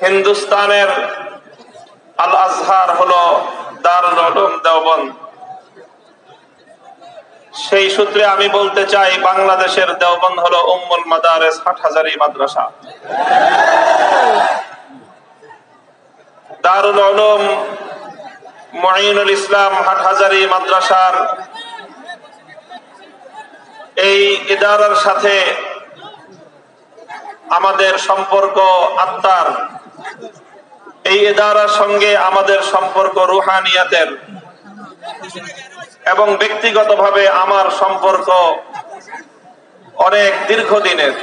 হিন্দুস্তানের আল আজহার হলো দারুল উলুম দেওবন্দ। সেই সূত্রে আমি বলতে চাই, বাংলাদেশের দেওবন্দ হলো উম্মুল মাদারিস হাটহাজারী মাদ্রাসা। দারুল উলুম মুঈনুল ইসলাম হাটহাজারী মাদ্রাসার এই ইদারার সাথে আমাদের সম্পর্ক আত্মার, এই ইদারার সঙ্গে আমাদের সম্পর্ক রুহানিয়াতের, এবং ব্যক্তিগতভাবে আমার সম্পর্ক অনেক দীর্ঘদিনের।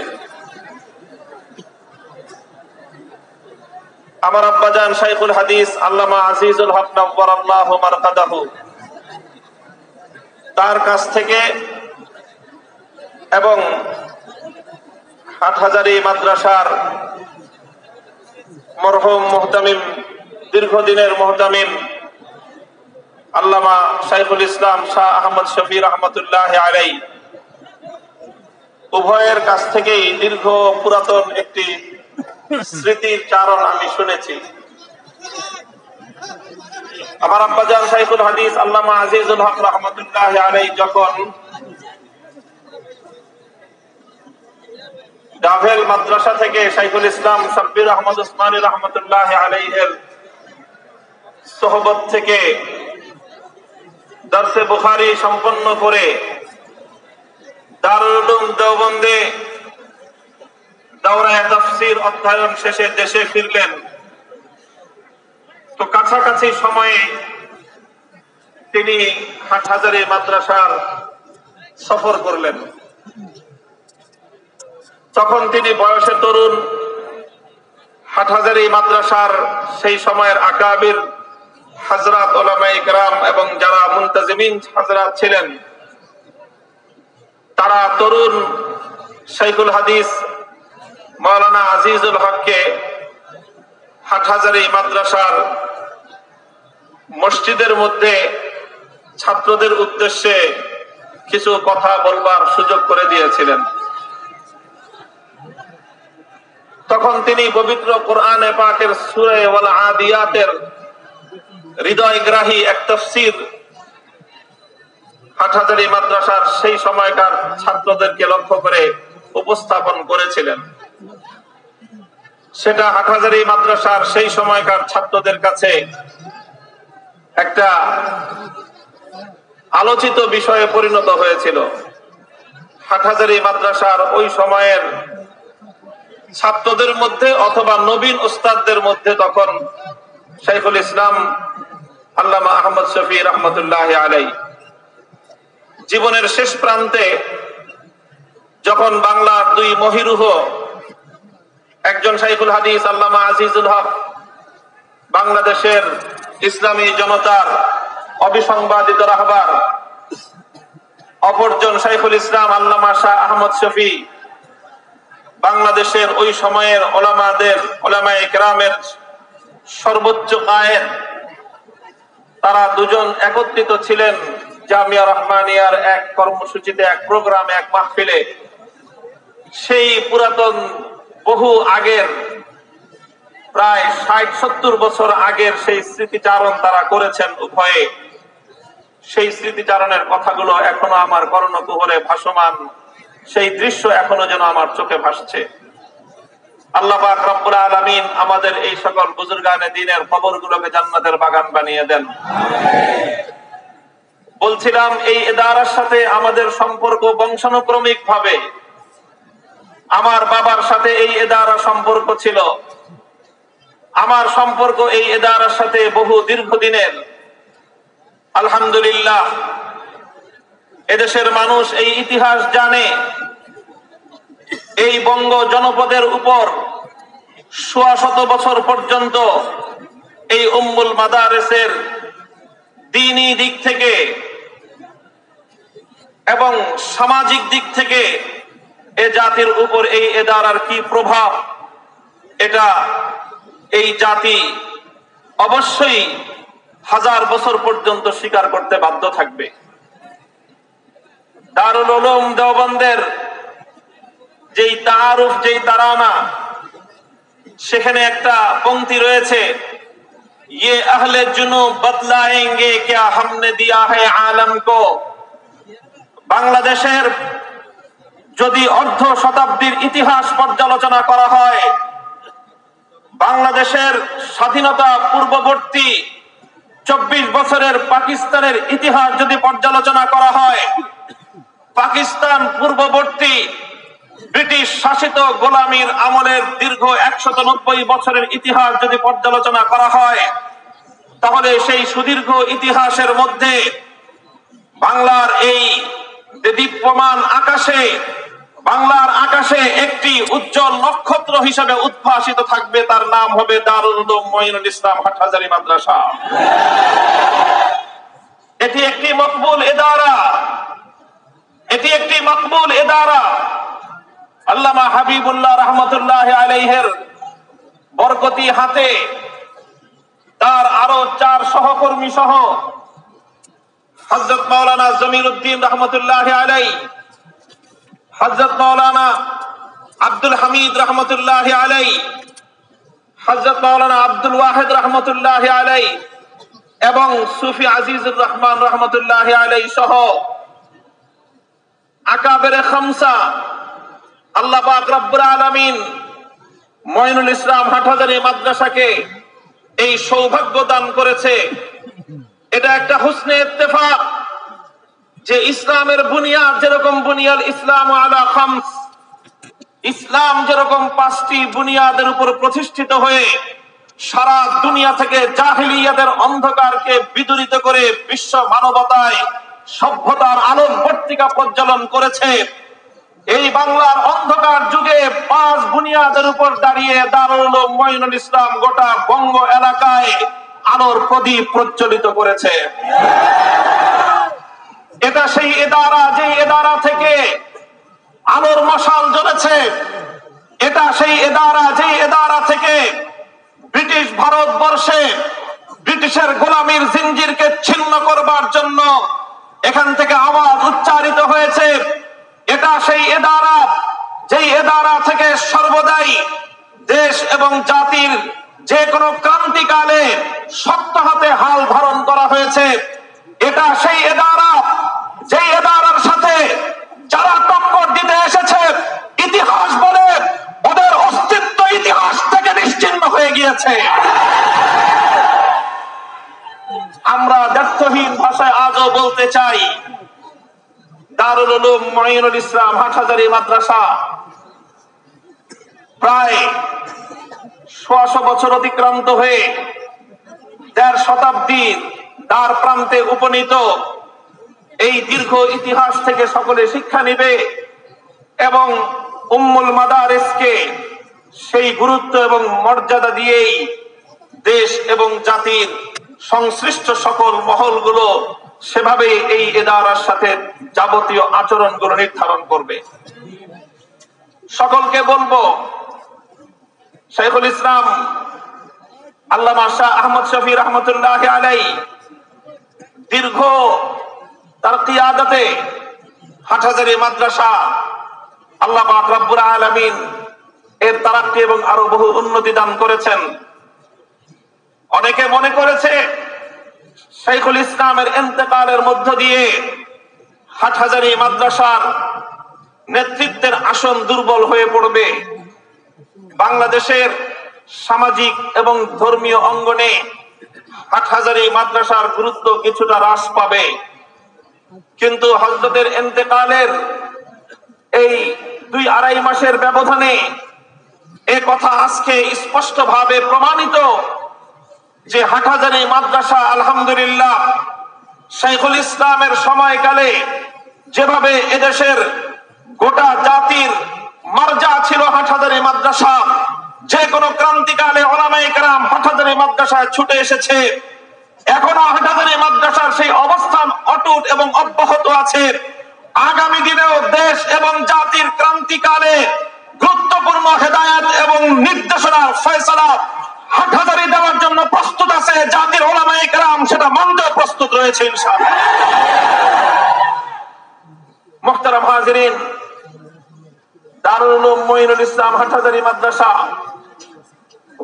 আমার আব্বাজান শাইখুল হাদিস আল্লামা আজিজুল হক নওয়ারাল্লাহু মারকাদাহু, তার কাছ থেকে এবং হাটহাজারী মাদ্রাসার মরহুম মুহতামিম, দীর্ঘদিনের মুহতামিম আল্লামা শাইখুল ইসলাম শাহ আহমদ শফি রহমতুল্লাহ আলাইহি, উভয়ের কাছ থেকেই দীর্ঘ পুরাতন একটি স্মৃতির চারণ আমি শুনেছি। আমার আব্বাজান শাইখুল হাদিস আল্লামা আজিজুল হক রহমতুল্লাহ আলাইহি যখন ডাভেল মাদ্রাসা থেকে শাইখুল ইসলাম সাব্বির আহমদ উসমানী রহমতুল্লাহ আলাইহির সোহবত থেকে দরসে বুখারী সম্পন্ন করে দারুল উলুম দেওবন্দে দাওরায়ে তাফসীর অধ্যয়ন শেষে দেশে ফিরলেন, তো কাছাকাছি সময়ে তিনি হাটহাজারী মাদ্রাসার সফর করলেন। তখন তিনি বয়সে তরুণ। হাটহাজারী মাদ্রাসার সেই সময়ের আকাবির হযরত উলামায়ে কেরাম এবং যারা মুনতাজিমিন হযরত ছিলেন, তারা তরুণ শাইখুল হাদিস মাওলানা আজিজুল হককে হাটহাজারী মাদ্রাসার মসজিদের মধ্যে ছাত্রদের উদ্দেশ্যে কিছু কথা বলবার সুযোগ করে দিয়েছিলেন। তখন তিনি পবিত্র কোরআনে পাকের সূরা ওয়াল আদিয়াতের হৃদয়গ্রাহী এক তাফসীর হাটহাজারী মাদ্রাসার সেই সময়কার ছাত্রদেরকে লক্ষ্য করে উপস্থাপন করেছিলেন। সেটা হাটহাজারী মাদ্রাসার সেই সময়কার ছাত্রদের কাছে একটা আলোচিত বিষয়ে পরিণত হয়েছিল। হাটহাজারী মাদ্রাসার ওই সময়ের ছাত্রদের মধ্যে অথবা নবীন উস্তাদদের মধ্যে তখন শাইখুল ইসলাম আল্লামা আহমদ শফি রহমতুল্লাহ আলাইহি জীবনের শেষ প্রান্তে যখন বাংলার দুই মহিরুহ, একজন শাইখুল হাদিস আল্লামা আজিজুল হক বাংলাদেশের ইসলামী জনতার অবিসংবাদিত রাহবার, অপরজন শাইখুল ইসলাম আল্লামা শাহ আহমদ শফি বাংলাদেশের ওই সময়ের উলামায়ে কেরামের সর্বোচ্চ কায়েদ, তারা দুজন একত্রিত ছিলেন জামিয়া রহমানিয়ার এক কর্মসূচিতে, এক প্রোগ্রামে, এক মাহফিলে। সেই পুরাতন বহু আগের, প্রায় ৬০-৭০ বছর আগের সেই স্মৃতিচারণ তারা করেছেন উভয়ে। সেই স্মৃতিচারণের কথাগুলো এখনো আমার কর্ণকুহরে ভাসমান, সেই দৃশ্য এখনো যেন আমার চোখে ভাসছে। আল্লাহ পাক রব্বুল আলামিন আমাদের এই সকল বুজুর্গানে দ্বীনের কবরগুলোকে জান্নাতের বাগান বানিয়ে দেন। বলছিলাম, এই ইদারার সাথে আমাদের সম্পর্ক বংশানুক্রমিক ভাবে, আমার বাবার সাথে এই ইদারা সম্পর্ক ছিল। আমার সম্পর্ক এই ইদারার সাথে বহু দীর্ঘদিনের। আলহামদুলিল্লাহ, এদেশের মানুষ এই ইতিহাস জানে। এই বঙ্গ জনপদের উপর ১৬০ বছর পর্যন্ত এই উম্মুল মাদারিসের দ্বীনি দিক থেকে এবং সামাজিক দিক থেকে এ জাতির উপর এই ইদারার কি প্রভাব, এটা এই জাতি অবশ্যই ১০০০ বছর পর্যন্ত স্বীকার করতে বাধ্য থাকবে। দারুল উলুম দেওবন্দের যেই তাআরুফ, যেই তারানা, সেখানে একটা পংক্তি রয়েছে, ये अहले जुनूब बतलाएंगे क्या हमने दिया है आलम को। বাংলাদেশের যদি অর্ধ শতাব্দীর ইতিহাস পর্যালোচনা করা হয়, বাংলাদেশের স্বাধীনতা পূর্ববর্তী 24 বছরের পাকিস্তানের ইতিহাস যদি পর্যালোচনা করা হয়, পাকিস্তান পূর্ববর্তী ব্রিটিশ শাসিত গোলামীর আমলের দীর্ঘ 190 বছরের ইতিহাস যদি পর্যালোচনা করা হয়, তাহলে সেই সুদীর্ঘ ইতিহাসের মধ্যে বাংলার এই দীপ্যমান আকাশে, বাংলার আকাশে একটি উজ্জ্বল নক্ষত্র হিসেবে উদ্ভাসিত থাকবে, তার নাম হবে দারুল উলুম মঈনুল ইসলাম হাটহাজারী মাদ্রাসা। এটি একটি মকবুল ইদারা, এটি একটি মকবুল ইদারা। আল্লামা হাবিবুল্লাহ রহমতুল্লাহ আলাইহির বরকতি হাতে তার আরো 4 সহকর্মী সহ হযরত মাওলানা জমিরউদ্দিন রহমতুল্লাহ আলাইহি, হযরত মাওলানা আব্দুল হামিদ রহমতুল্লাহ আলাইহি, হযরত মাওলানা আব্দুল ওয়াহিদ রহমতুল্লাহ আলাইহি এবং সুফি আজিজুর রহমান রহমতুল্লাহ আলাইহি সহ আকাবেরে খামসা আল্লাহ পাক রব্বুল আলামিন মঈনুল ইসলাম হাটহাজারী মাদ্রাসাকে এই সৌভাগ্য দান করেছে। এটা একটা হুসনে ইত্তেফাক যে ইসলামের বুনিয়াদ যেরকম বুনিয়াল ইসলাম আলা খামস, ইসলাম যেরকম 5টি বুনিয়াদের উপর প্রতিষ্ঠিত হয়ে সারা দুনিয়া থেকে জাহিলিয়াতের অন্ধকারকে বিদূরিত করে বিশ্ব মানবতায় সভ্যতার আলোক পত্রিকা প্রজ্বলন করেছে, এই বাংলার অন্ধকার যুগে 5 বুনিয়াদের উপর দাঁড়িয়ে দারুল উলুম মঈনুল ইসলাম গোটা বঙ্গ এলাকায় আলোর প্রদীপ প্রজ্বলিত করেছে। এটা সেই ইদারা, যে ইদারা থেকে আলোর মশাল জ্বলেছে। এটা সেই ইদারা, যে ইদারা থেকে ব্রিটিশ ভারতবর্ষে ব্রিটিশের গোলামীর জিঞ্জিরকে ছিন্ন করবার জন্য এখান থেকে আওয়াজ উচ্চারিত হয়েছে। এটা সেই ইদারা, যেই ইদারা থেকে সর্বদাই দেশ এবং জাতির যে কোনো ক্রান্তিকালে শক্ত হাতে হাল ধারণ করা হয়েছে। এটা সেই ইদারা, যেই ইদারার সাথে যারা টক্কর দিতে এসেছে, ইতিহাস বলে ওদের অস্তিত্ব ইতিহাস থেকে নিশ্চিহ্ন হয়ে গিয়েছে। আমরা দ্ব্যর্থহীন ভাষায় আজও বলতে চাই, দারুল উলুম মঈনুল ইসলাম হাটহাজারী মাদ্রাসা প্রায় 100 বছর অতিক্রান্ত হয়ে 1.5 শতাব্দীর দ্বার প্রান্তে উপনীত। এই দীর্ঘ ইতিহাস থেকে সকলে শিক্ষা নিবে এবং উম্মুল মাদারিসকে সেই গুরুত্ব এবং মর্যাদা দিয়েই দেশ এবং জাতির সংশ্লিষ্ট সকল মহলগুলো সেভাবে এই ইদারার সাথে যাবতীয় আচরণগুলো নির্ধারণ করবে। সকলকে বলবো, শাইখুল ইসলাম আল্লামা শাহ আহমদ শফি রহমতুল্লাহ আলাইহি দীর্ঘ তার কিয়াদতে হাটহাজারী মাদ্রাসা আল্লাহ পাক রব্বুল আলামিন এর তারাক্কি এবং আরো বহু উন্নতি দান করেছেন। অনেকে মনে করেছে শাইখুল ইসলামের ইন্তেকালের মধ্য দিয়ে হাটহাজারী মাদ্রাসার নেতৃত্বের আসন দুর্বল হয়ে পড়বে, বাংলাদেশের সামাজিক এবং ধর্মীয় অঙ্গনে হাটহাজারী মাদ্রাসার গুরুত্ব কিছুটা হ্রাস পাবে। কিন্তু হযরতের ইন্তেকালের এই 2-2.5 মাসের ব্যবধানে এ কথা আজকে স্পষ্টভাবে প্রমাণিত যে হাটহাজারী মাদ্রাসা আলহামদুলিল্লাহ শাইখুল ইসলামের সময়কালে যেভাবে এদেশের গোটা জাতির মারজা ছিল হাটহাজারী মাদ্রাসা, যে কোনো ক্রান্তিকালে উলামায়ে কেরাম হাটহাজারী মাদ্রাসায় ছুটে এসেছে, এখনো হাটহাজারী মাদ্রাসার সেই অবস্থান অটুট এবং অব্যাহত আছে। আগামী দিনেও দেশ এবং জাতির ক্রান্তিকালে গুরুত্বপূর্ণ হেদায়েত এবং নির্দেশনা ফয়সালা হাটহাজারী দেওয়ার জন্য প্রস্তুত আছে জাতির উলামায়ে কেরাম, সেটা মানতেও প্রস্তুত রয়েছে ইনশাআল্লাহ। মুহতারাম হাজিরিন, দারুল উলুম মঈনুল ইসলাম হাটহাজারী মাদ্রাসা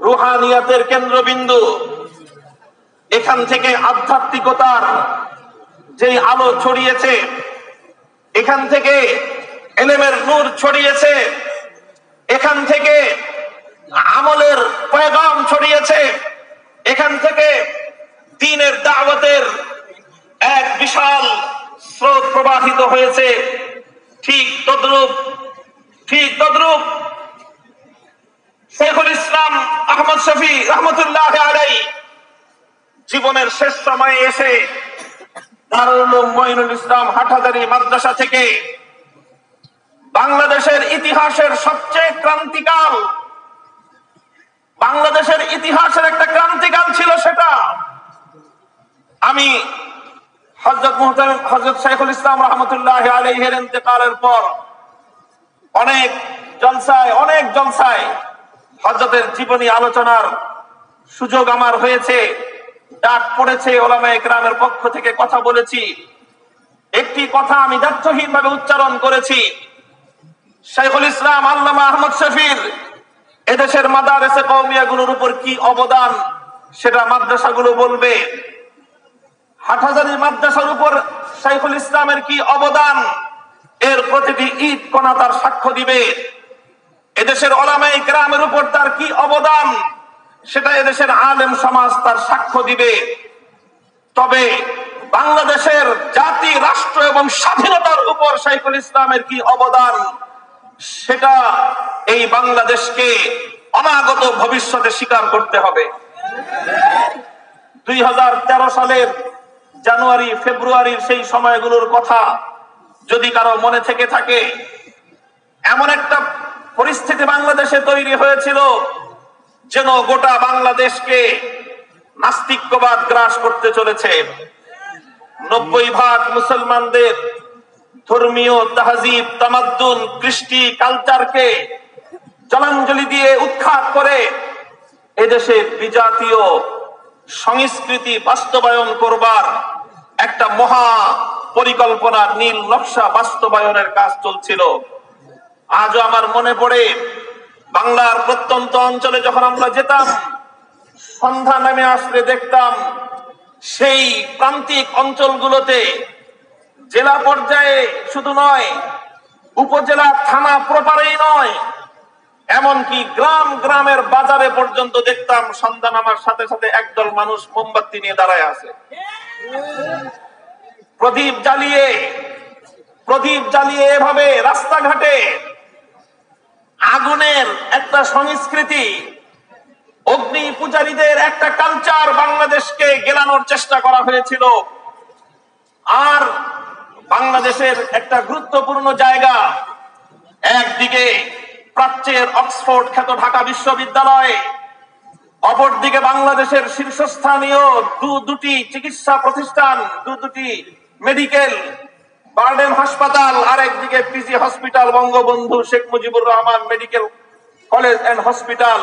রুহানিয়াতের কেন্দ্রবিন্দু। এখান থেকে আধ্যাত্মিকতার যে আলো ছড়িয়েছে, এখান থেকে ইলমের নূর ছড়িয়েছে, এখান থেকে আমলের পয়গাম ছড়িয়েছে, এখান থেকে দ্বীনের দাওয়াতের এক বিশাল স্রোত প্রবাহিত হয়েছে। ঠিক তদ্রূপ শেখুল ইসলাম আহমদ শফী রহমতুল্লাহ আলাইহি জীবনের শেষ সময়ে এসে দারুল উলুম মঈনুল ইসলাম হাটহাজারী মাদ্রাসা থেকে বাংলাদেশের ইতিহাসের সবচেয়ে ক্রান্তিকাল, বাংলাদেশের ইতিহাসের একটা ক্রান্তিকাল ছিল সেটা। আমি হযরত শেখুল ইসলাম রহমতুল্লাহ আলাইহির ইন্তেকালের পর অনেক জলসায় হযরতের জীবনী আলোচনার সুযোগ আমার হয়েছে, ডাক পড়েছে, ওলামায়ে কেরামের পক্ষ থেকে কথা বলেছি। একটি কথা আমি দ্ব্যর্থহীনভাবে উচ্চারণ করেছি, শেখুল ইসলাম আল্লামা আহমদ শফীর এদেশের মাদারেসে কওমিয়াগুলোর উপর কি অবদান সেটা মাদ্রাসাগুলো বলবে। হাটহাজারী মাদ্রাসার উপর শেখুল ইসলামের কি অবদান এর প্রতিটি ঈদ কণা তার সাক্ষ্য দিবে। এদেশের উলামায়ে কেরামের উপর তার কি অবদান সেটা এদেশের আলেম সমাজ তার সাক্ষ্য দিবে। তবে বাংলাদেশের জাতি, রাষ্ট্র এবং স্বাধীনতার উপর শেখুল ইসলামের কি অবদান সেটা এই বাংলাদেশকে অনাগত ভবিষ্যতে স্বীকার করতে হবে। 2013 সালের জানুয়ারি ফেব্রুয়ারির সেই সময়গুলোর কথা যদি কারো মনে থেকে থাকে, এমন একটা পরিস্থিতি বাংলাদেশে তৈরি হয়েছিল যেন গোটা বাংলাদেশকে নাস্তিক্যবাদ গ্রাস করতে চলেছে। 90% মুসলমানদের ধর্মীয় তাহজিব, তামাদ্দুন, কৃষ্টি, কালচারকে জলাঞ্জলি দিয়ে উৎখাত করে এদেশে বিজাতীয় সংস্কৃতি বাস্তবায়ন করবার একটা মহা পরিকল্পনা, নীল নকশা বাস্তবায়নের কাজ চলছিল। আজও আমার মনে পড়ে, বাংলার প্রত্যন্ত অঞ্চলে যখন আমরা যেতাম, সন্ধ্যা নেমে আসলে দেখতাম সেই প্রান্তিক অঞ্চলগুলোতে জেলা পর্যায়ে শুধু নয়, উপজেলা থানা প্রপারেই নয়, এমনকি গ্রামের বাজারে পর্যন্ত দেখতাম সন্ধ্যা নামার সাথে সাথে একদল মানুষ মোমবাতি নিয়ে দাঁড়ায় আছে, প্রদীপ জ্বালিয়ে এভাবে রাস্তাঘাটে আগুনের একটা সংস্কৃতি, অগ্নি পূজারীদের একটা কালচার বাংলাদেশকে গেলানোর চেষ্টা করা হয়েছিল। আর বাংলাদেশের একটা গুরুত্বপূর্ণ জায়গা, একদিকে প্রাচ্যের অক্সফোর্ড খ্যাত ঢাকা বিশ্ববিদ্যালয়, অপরদিকে বাংলাদেশের শীর্ষস্থানীয় দুটি চিকিৎসা প্রতিষ্ঠান, দুটি মেডিকেল, বারডেম হাসপাতাল, আরেকদিকে PG hospital, Bangabandhu Sheikh Mujibur Rahman medical college and hospital,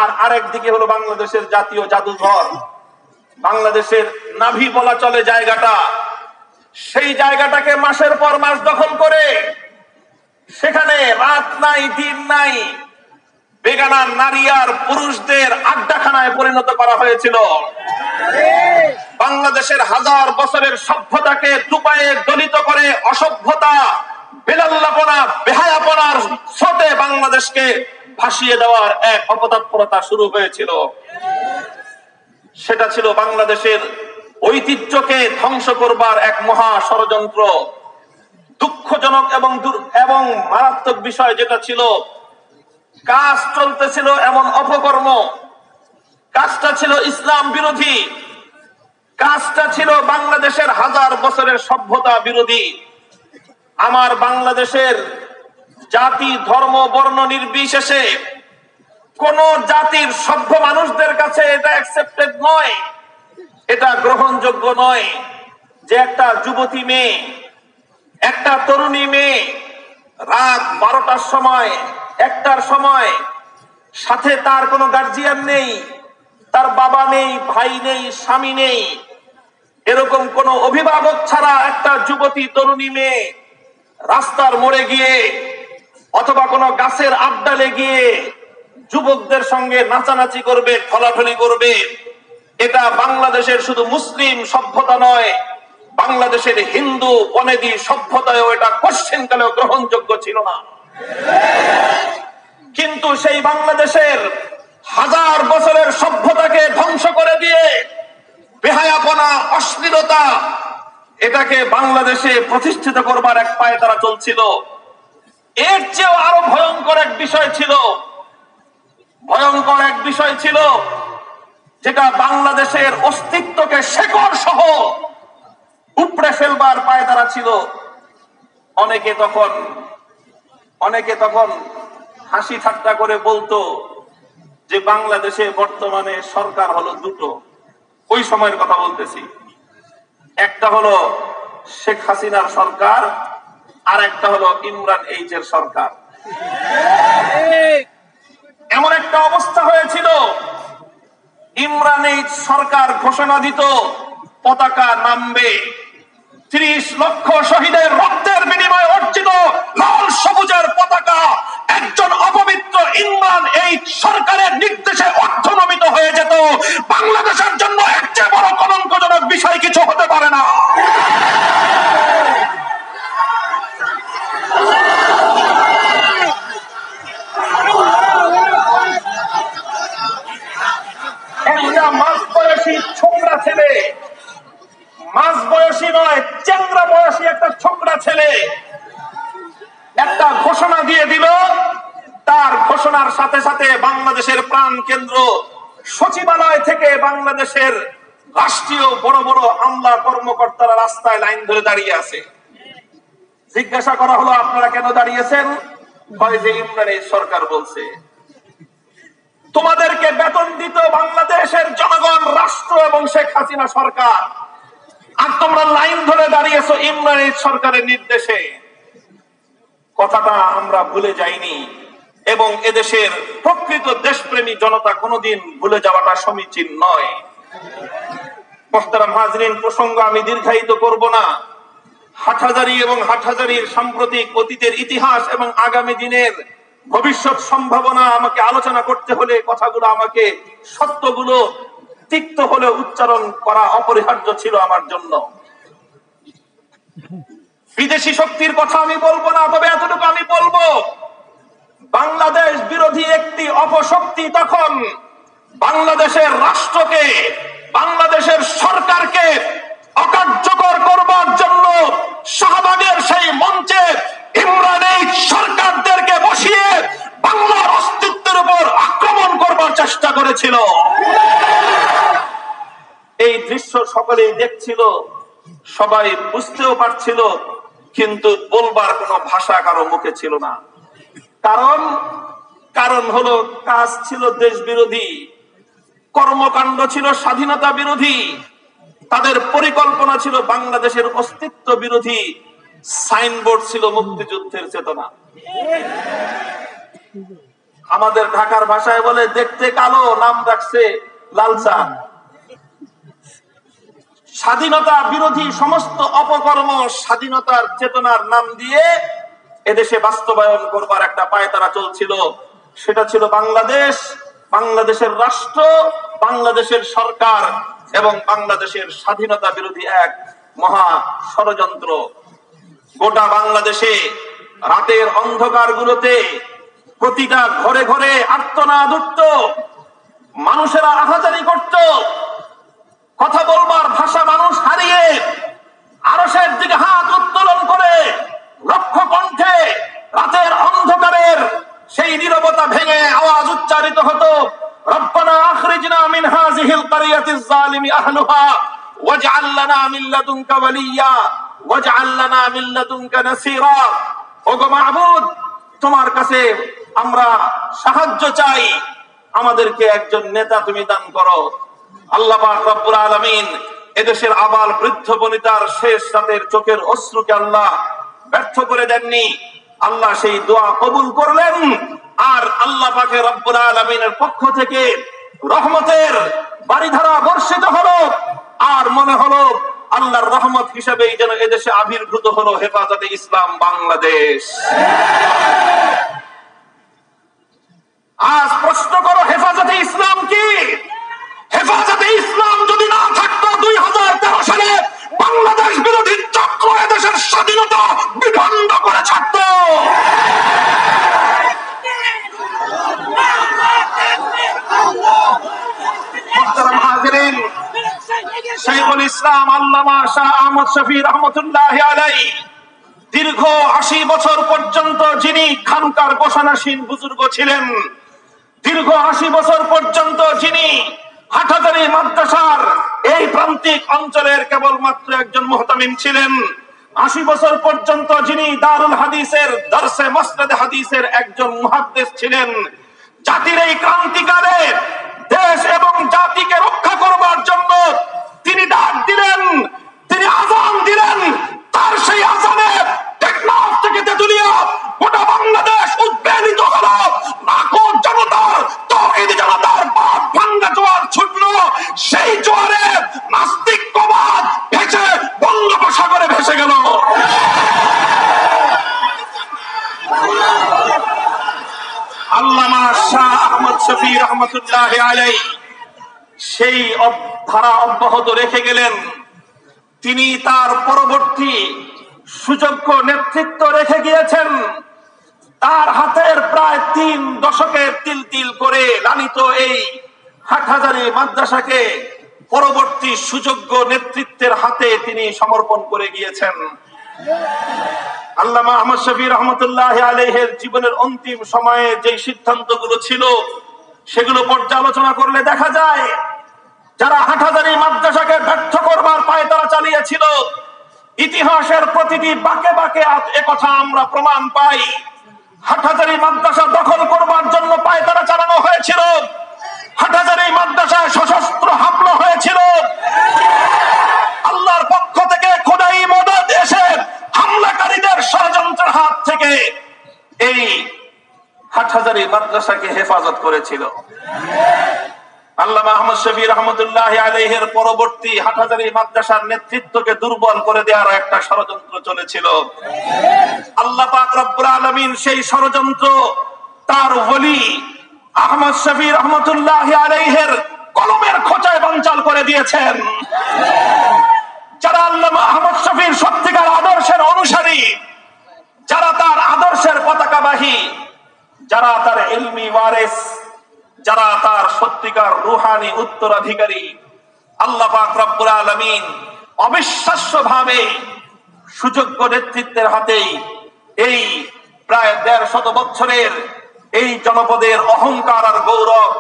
আর আরেকদিকে হলো বাংলাদেশের জাতীয় জাদুঘর। বাংলাদেশের নাভি বলা চলে জায়গাটা। সেই জায়গাটাকে মাসের পর মাস দখল করে সেখানে রাত নাই দিন নাই বেগানা নারী আর পুরুষদের আড্ডাখানায় পরিণত করা হয়েছিল। বাংলাদেশের হাজার বছরের সভ্যতাকে দুপায়ে দলিত করে অসভ্যতা, বেলাল্লাপনা, বেহায়াপনার স্রোতে বাংলাদেশকে ভাসিয়ে দেওয়ার এক অপতৎপরতা শুরু হয়েছিল। সেটা ছিল বাংলাদেশের ঐতিহ্যকে ধ্বংস করবার এক মহা ষড়যন্ত্র। দুঃখজনক এবং মারাত্মক বিষয় যেটা ছিল, কাজ চলতেছিল এমন অপকর্ম, কাজটা ছিল ইসলাম বিরোধী, কাজটা ছিল বাংলাদেশের হাজার বছরের সভ্যতা বিরোধী। আমার বাংলাদেশের জাতি, ধর্ম, বর্ণ নির্বিশেষে কোন জাতির সভ্য মানুষদের কাছে এটা অ্যাকসেপ্টেড নয়, এটা গ্রহণযোগ্য নয় যে একটা যুবতী মেয়ে, একটা তরুণী মেয়ে রাত 12টার সময়, 1টার সময়, সাথে তার কোনো গার্জিয়ান নেই, তার বাবা নেই, ভাই নেই, স্বামী নেই, এরকম কোন অভিভাবক ছাড়া একটা যুবতী তরুণী মেয়ে রাস্তার মোড়ে গিয়ে অথবা কোনো গাছের আবডালে গিয়ে যুবকদের সঙ্গে নাচানাচি করবে, ঠলাঠলি করবে। এটা বাংলাদেশের শুধু মুসলিম সভ্যতা নয়, বাংলাদেশের হিন্দু বনেদি সভ্যতায়ও এটা কোশ্চেনকালেও গ্রহণযোগ্য ছিল না। কিন্তু সেই বাংলাদেশের হাজার বছরের সভ্যতাকে ধ্বংস করে দিয়ে বেহায়াপনা, অশ্লীলতা, এটাকে বাংলাদেশে প্রতিষ্ঠিত করবার এক পায়ে তারা চলছিল। এর চেয়েও আরো ভয়ঙ্কর এক বিষয় ছিল যেটা বাংলাদেশের অস্তিত্বকে শেকড় সহ উপড়ে ফেলবার পায়ে তারা ছিল। অনেকে তখন হাসি ঠাট্টা করে বলতো যে বাংলাদেশে বর্তমানে সরকার হলো দুটো। ওই সময়ের কথা বলতেছি। একটা হলো শেখ হাসিনার সরকার, আর একটা হলো ইমরান এইচের সরকার। এমন একটা অবস্থা হয়েছিল, ইমরান এইচ সরকার ঘোষণা দিত পতাকা নামবে, 30 লক্ষ শহীদের রক্তের বিনিময়ে অর্জিত লাল সবুজের পতাকা একজন অপবিত্র ইমরান এইচ সরকারের নির্দেশে অর্ধনমিত হয়ে যেত। বাংলাদেশের জন্য এর চেয়ে বড় কলঙ্কজনক বিষয় কিছু হতে পারে না। একটা মাঝবয়সী ছোকরা ছেলে, মাঝবয়সী নয়, চ্যাংড়া বয়সী একটা ছোকরা ছেলে একটা ঘোষণা দিয়ে দিল। তার ঘোষণার সাথে সাথে বাংলাদেশের প্রাণ কেন্দ্র সচিবালয় থেকে বাংলাদেশের রাষ্ট্রীয় বড় বড় আমলা কর্মকর্তারা রাস্তায় লাইন ধরে দাঁড়িয়ে আছে। জিজ্ঞাসা করা হলো, আপনারা কেন দাঁড়িয়েছেন? হয় যে ইমরান এইচ সরকার বলছে। তোমাদেরকে বেতন দিত বাংলাদেশের জনগণ, রাষ্ট্র এবং শেখ হাসিনা সরকার, আর তোমরা লাইন ধরে দাঁড়িয়েছো ইমরান এইচ সরকারের নির্দেশে। কথাটা আমরা ভুলে যাইনি এবং এদেশের প্রকৃত দেশপ্রেমী জনতা কোনোদিন ভুলে যাওয়াটা সমীচীন নয়। মোহতারাম হাজরিন, প্রসঙ্গ আমি দীর্ঘায়িত করব না। হাটহাজারী এবং হাটহাজারীর সাম্প্রতিক অতীতের ইতিহাস এবং আগামী দিনের ভবিষ্যৎ সম্ভাবনা আমাকে আলোচনা করতে হলে কথাগুলো আমাকে, সত্যগুলো তিক্ত হলে উচ্চারণ করা অপরিহার্য ছিল আমার জন্য। বিদেশি শক্তির কথা আমি বলবো না, তবে এতটুকু আমি বলবো, বাংলাদেশ বিরোধী একটি অপশক্তি তখন বাংলাদেশের রাষ্ট্রকে, বাংলাদেশের সরকারকে অকার্যকর করবার জন্য শাহবাগের সেই মঞ্চে ইমরান এইচ সরকারদেরকে বসিয়ে বাংলার অস্তিত্বের উপর আক্রমণ করবার চেষ্টা করেছিল। এই দৃশ্য সকলেই দেখছিল, সবাই বুঝতেও পারছিল, কিন্তু বলবার কোনো ভাষা কারো মুখে ছিল না। কারণ হলো কাজ ছিল দেশ বিরোধী, কর্মকাণ্ড ছিল স্বাধীনতা বিরোধী, তাদের পরিকল্পনা ছিল বাংলাদেশের অস্তিত্ব বিরোধী, সাইনবোর্ড ছিল মুক্তিযুদ্ধের চেতনা। আমাদের ঢাকার ভাষায় বলে দেখতে কালো, নাম রাখছে লালচা। স্বাধীনতা বিরোধী সমস্ত অপকর্ম স্বাধীনতার চেতনার নাম দিয়ে এদেশে বাস্তবায়ন করবার একটা পায়তারা চলছিল। সেটা ছিল বাংলাদেশ, বাংলাদেশের রাষ্ট্র, বাংলাদেশের সরকার এবং বাংলাদেশের স্বাধীনতা বিরোধী এক মহা ষড়যন্ত্র। গোটা বাংলাদেশে রাতের অন্ধকার গুলোতে প্রতিটা ঘরে ঘরে আর্তনাদ উঠত, মানুষেরা আহাজারি করত, কথা বলবার ভাষা মানুষ হারিয়ে আরশের দিকে হাত উত্তোলন করে লক্ষ কণ্ঠে রাতের অন্ধকারের সেই নীরবতা ভেঙে আওয়াজ উচ্চারিত হতো, রব্বানা আখরিজনা মিন হাযিহিল ক্বরিয়াতিজ যালিমি আহলুহা ওয়াজআল লানা মিন লাদুনকা ওয়ালিয়্যা ওয়াজআল লানা মিন লাদুনকা নাসীরা। ওগো মাবুদ, তোমার কাছে আমরা সাহায্য চাই, আমাদেরকে একজন নেতা তুমি দান করো। আল্লাহ পাক রব্বুল আলামিন এদেশের আবাল বৃদ্ধ বনিতার শেষ রাতের চোখের অশ্রুকে আল্লাহ ব্যর্থ করে দেননি। আল্লাহ সেই দোয়া কবুল করলেন, আর আল্লাহ পাকের রব্বুল আলামিনের পক্ষ থেকে রহমতের বারিধারা বর্ষিত হলো। আর মনে হলো আল্লাহর রহমত হিসেবেই যেন এদেশে আবির্ভূত হলো হেফাজতে ইসলাম বাংলাদেশ। আজ প্রশ্ন করো হেফাজতে ইসলাম কি? হেফাজতে ইসলাম যদি না থাকতো 2013 সালে বাংলাদেশ বিরোধী চক্র এদেশের স্বাধীনতা বিভণ্ড করে ছাড়তো। শাইখুল ইসলাম আল্লামা শাহ আহমদ শফী রহমতুল্লাহি আলাইহি দীর্ঘ 80 বছর পর্যন্ত যিনি খানকার গোসানাসীন বুজুর্গ ছিলেন, দীর্ঘ 80 বছর পর্যন্ত যিনি হাটহাজারী মাদ্রাসার এই প্রান্তিক অঞ্চলের কেবলমাত্র একজন মুহতামিম ছিলেন, 80 বছর পর্যন্ত যিনি দারুল হাদিসের দরসে মসনদে হাদিসের একজন মুহাদ্দিস ছিলেন, জাতির এই ক্রান্তিকালে দেশ এবং জাতিকে রক্ষা করবার জন্য তিনি ডাক দিলেন, তিনি আযান দিলেন। তার সেই আযানে টেকনাফ থেকে তেতুলিয়া গোটা বাংলাদেশ উদ্বেলিত হলো। লাখো জনতার তাওহীদ জনতার বাপ ভাঙ্গা জোয়ার ছুটলো। সেই জোয়ারে নাস্তিক্যবাদ ভেসে বঙ্গোপসাগরে ভেসে গেল। আল্লামা শাহ আহমদ শফী রহমতুল্লাহি আলাইহি সেই ধারা অব্যাহত রেখে গেলেন। তিনি তার পরবর্তী সুযোগ্য নেতৃত্ব রেখে গিয়েছেন। তার হাতের প্রায় 3 দশকের তিল তিল করে লালিত এই হাটহাজারী মাদ্রাসাকে পরবর্তী সুযোগ্য নেতৃত্বের হাতে তিনি সমর্পণ করে গিয়েছেন। আল্লামা আহমদ শফী রহমতুল্লাহি আলাইহির জীবনের অন্তিম সময়ে যে সিদ্ধান্তগুলো ছিল সেগুলো পর্যালোচনা করলে দেখা যায় যারা হাটহাজারী মাদ্রাসাকে ব্যর্থ করবার পায়তারা চালিয়েছিল, ইতিহাসের প্রতিটি বাঁকে বাঁকে একথা আমরা প্রমাণ পাই। হাটহাজারী মাদ্রাসা দখল করবার জন্য পায়তারা চালানো হয়েছিল, হাটহাজারী মাদ্রাসায় সশস্ত্র হামলা হয়েছিল। আল্লাহর পক্ষ থেকে খোদাই মদদ এসে হামলাকারীদের ষড়যন্ত্রের হাত থেকে এই হাটহাজারী মাদ্রাসাকে হেফাজত করেছিল। আল্লামা আহমদ শফী রহমতুল্লাহি আলাইহির পরবর্তী হাটহাজারী মাদ্রাসার নেতৃত্বকে দুর্বল করে দেওয়ার একটা ষড়যন্ত্র চলেছিল। আল্লাহ পাক রব্বুল আলামিন সেই ষড়যন্ত্র তার ওলি আহমদ শফী রহমতুল্লাহি আলাইহির কলমের খোঁচায় বানচাল করে দিয়েছেন। যারা আল্লামা আহমদ শফীর সত্যিকার আদর্শের অনুসারী, যারা তার আদর্শের পতাকাবাহী, যারা তার ইলমি ওয়ারিস, যারা তার সত্যিকার রুহানি উত্তরাধিকারী, আল্লাহ পাক রব্বুল আলামিন অবিশ্বাস্যভাবে সুযোগ্য নেতৃত্বের হাতেই এই প্রায় 150 বছরের এই জনপদের অহংকার আর গৌরব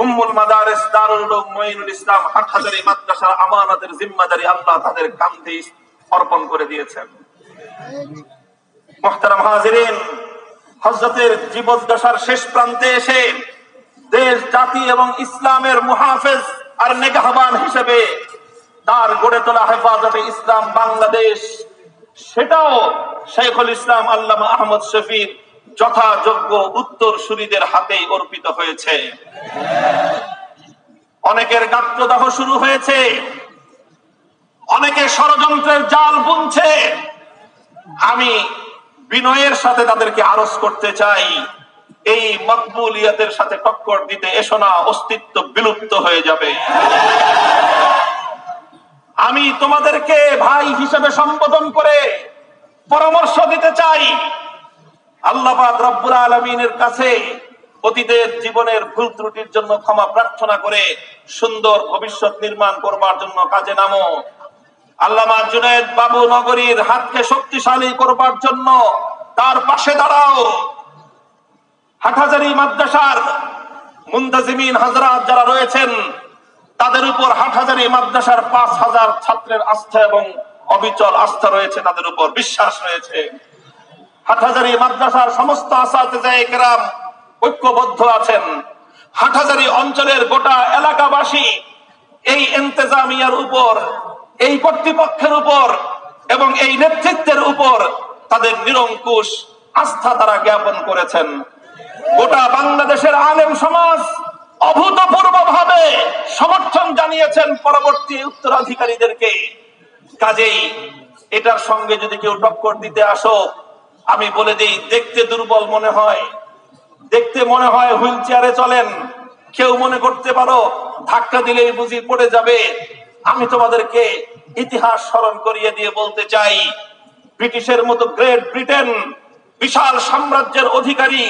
উম্মুল মাদারিস দারুল উলুম মুঈনুল ইসলাম হাটহাজারী মাদ্রাসার আমানতের জিম্মাদারি আল্লাহ তাদের কাঁধে অর্পণ করে দিয়েছেন। মুহতারাম হাজিরিন, হযরতের জীবদ্দশার শেষ প্রান্তে এসে দেশ জাতি এবং ইসলামের মুহাফেজ আর নেগাহবান হিসেবে তার গড়ে তোলা হেফাজতে ইসলাম বাংলাদেশ, সেটাও শাইখুল ইসলাম আল্লামা আহমদ শফীর যথাযোগ্য উত্তরসূরিদের হাতেই অর্পিত হয়েছে। অনেকের গাত্রদাহ শুরু হয়েছে, অনেকে ষড়যন্ত্রের জাল বুনছে। আমি বিনয়ের সাথে তাদেরকে আরজ করতে চাই, এই মকবুলিয়াতের সাথে টক্কর দিতে এসো না, অস্তিত্ব বিলুপ্ত হয়ে যাবে। আমি তোমাদেরকে ভাই হিসেবে সম্বোধন করে পরামর্শ দিতে চাই, আল্লাহ পাক রব্বুল আলামিনের কাছে অতীতের জীবনের ভুল ত্রুটির জন্য ক্ষমা প্রার্থনা করে সুন্দর ভবিষ্যৎ নির্মাণ করবার জন্য কাজে নামো। আল্লামা জুনায়েদ বাবু নগরীর হাতকে শক্তিশালী করবার জন্য তার পাশে দাঁড়াও। হাটহাজারী মাদ্রাসার মুন্তাজিমিন হযরত যারা রয়েছেন তাদের উপর হাটহাজারী মাদ্রাসার 5000 ছাত্রের আস্থা এবং অবিচল আস্থা রয়েছে, তাদের উপর বিশ্বাস রয়েছে। হাটহাজারী মাদ্রাসার সমস্ত আসাতিজায়ে কেরাম ঐক্যবদ্ধ আছেন। হাটহাজারী অঞ্চলের গোটা এলাকাবাসী এই ইন্তেজামিয়ার উপর, এই কর্তৃপক্ষের উপর এবং এই নেতৃত্বের উপর তাদের নিরঙ্কুশ আস্থা তারা জ্ঞাপন করেছেন। গোটা বাংলাদেশের আলেম সমাজ অভূতপূর্বভাবে সমর্থন জানিয়েছেন পরবর্তী উত্তরাধিকারীদেরকে। কাজেই এটার সঙ্গে যদি কেউ টক্কর দিতে আসো, আমি বলে দিই, দেখতে দুর্বল মনে হয়, দেখতে মনে হয় হুইল চেয়ারে চলেন, কেউ মনে করতে পারো ধাক্কা দিলেই বুঝি পড়ে যাবে। আমি তোমাদেরকে ইতিহাস স্মরণ করিয়ে দিয়ে বলতে চাই, ব্রিটিশের মতো গ্রেট ব্রিটেন বিশাল সাম্রাজ্যের অধিকারী,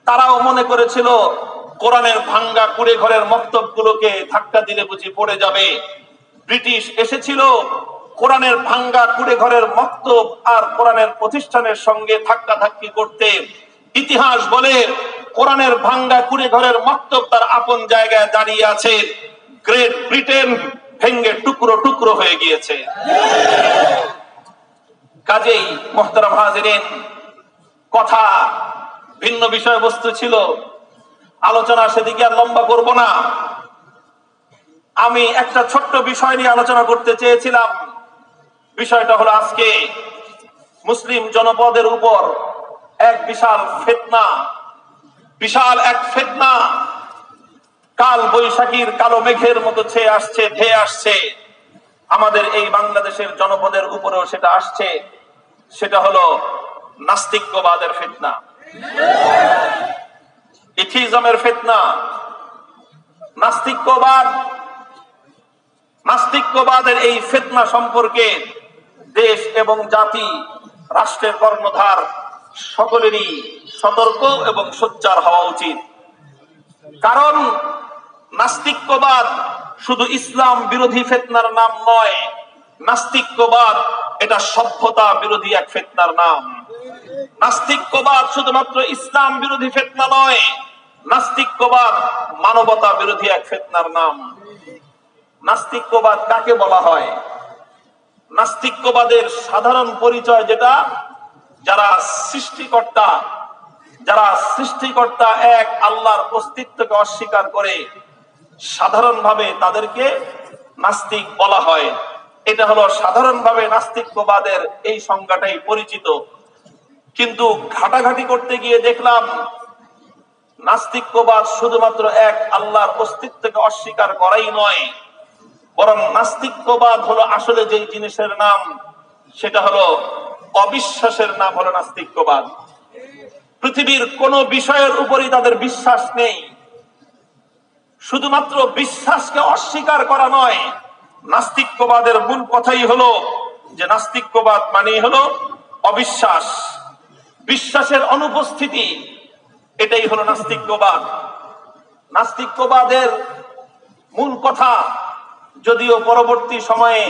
তারাও মনে করেছিল কোরআনের ভাঙ্গা কুড়ে ঘরের মক্তবগুলোকে ধাক্কা দিলে বুঝি পড়ে যাবে। ব্রিটিশ এসেছিল কোরআনের ভাঙ্গা কুড়ে ঘরের মক্তব আর কোরআনের প্রতিষ্ঠানের সঙ্গে ধাক্কাধাক্কি করতে। ইতিহাস বলে কোরআনের ভাঙ্গা কুড়ে ঘরের মক্তব তার আপন জায়গায় দাঁড়িয়ে আছে, গ্রেট ব্রিটেন ভেঙ্গে টুকরো টুকরো হয়ে গিয়েছে। কাজেই মুহতারাম হাজিরিন, কথা ভিন্ন বিষয়বস্তু ছিল, আলোচনা সেদিকে আর লম্বা করব না। আমি একটা ছোট্ট বিষয় নিয়ে আলোচনা করতে চেয়েছিলাম। বিষয়টা হলো আজকে মুসলিম জনপদের উপর এক বিশাল ফিতনা, বিশাল এক ফিতনা কাল বৈশাখীর কালো মেঘের মতো ধেয়ে আসছে আমাদের এই বাংলাদেশের জনপদের উপরেও সেটা আসছে। সেটা হলো নাস্তিক্যবাদের ফিতনা, এথিজমের ফিতনা। নাস্তিক্যবাদের এই ফিতনা সম্পর্কে দেশ এবং জাতি, রাষ্ট্রের কর্ণধার সকলেরই সতর্ক এবং সোচ্চার হওয়া উচিত। কারণ নাস্তিক্যবাদ শুধু ইসলাম বিরোধী ফিতনার নাম নয়, নাস্তিক্যবাদ এটা সভ্যতা বিরোধী এক ফিতনার নাম। নাস্তিক্যবাদ শুধুমাত্র ইসলাম বিরোধী ফিতনা নয়, নাস্তিক্যবাদ মানবতা বিরোধী এক ফিতনার নাম। নাস্তিক্যবাদ কাকে বলা হয়? নাস্তিক্যবাদের সাধারণ পরিচয় যেটা, যারা সৃষ্টিকর্তা এক আল্লাহর অস্তিত্বকে অস্বীকার করে, সাধারণভাবে তাদেরকে নাস্তিক বলা হয়। এটা হলো সাধারণভাবে নাস্তিক্যবাদের এই সংজ্ঞাটাই পরিচিত। কিন্তু ঘাটাঘাটি করতে গিয়ে দেখলাম নাস্তিক্যবাদ শুধুমাত্র এক আল্লাহর অস্তিত্বকে অস্বীকার করাই নয়, বরং নাস্তিক্যবাদ হলো আসলে যেই জিনিসের নাম, সেটা হলো অবিশ্বাসের নাম হলো নাস্তিক্যবাদ। পৃথিবীর কোন বিষয়ের উপরই তাদের বিশ্বাস নেই। শুধুমাত্র বিশ্বাসকে অস্বীকার করা নয়, নাস্তিক্যবাদের মূল কথাই হলো যে নাস্তিক্যবাদ মানেই হলো অবিশ্বাস, বিশ্বাসের অনুপস্থিতি। এটাই হলো নাস্তিক্যবাদ। নাস্তিক্যবাদের মূল কথা যদিও পরবর্তী সময়ে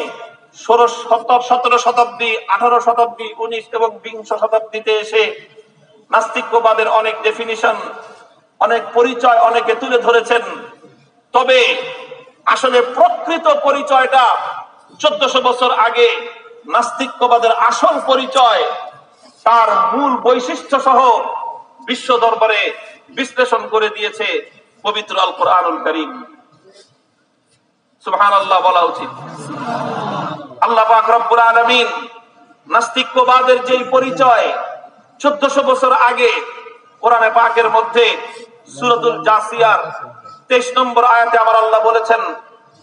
17 শতাব্দী, 18 শতাব্দী, 19 এবং 20 শতাব্দীতে এসে নাস্তিক্যবাদের অনেক ডেফিনিশন, অনেক পরিচয় অনেকে তুলে ধরেছেন। তবে আসলে প্রকৃত পরিচয়টা 1400 বছর আগে নাস্তিক্যবাদের আসল পরিচয়, তার মূল বৈশিষ্ট্য সহ বিশ্ব দরবারে বিশ্লেষণ করে দিয়েছে পবিত্র আল কোরআনুল কারীম। সুবহানাল্লাহ বলা উচিত। আল্লাহ পাক রব্বুল আলামিন নাস্তিক্যবাদের যেই পরিচয় 1400 বছর আগে কোরআনে পাকের মধ্যে সূরাতুল জাসিয়ার 23 নম্বর আয়াতে আমার আল্লাহ বলেছেন,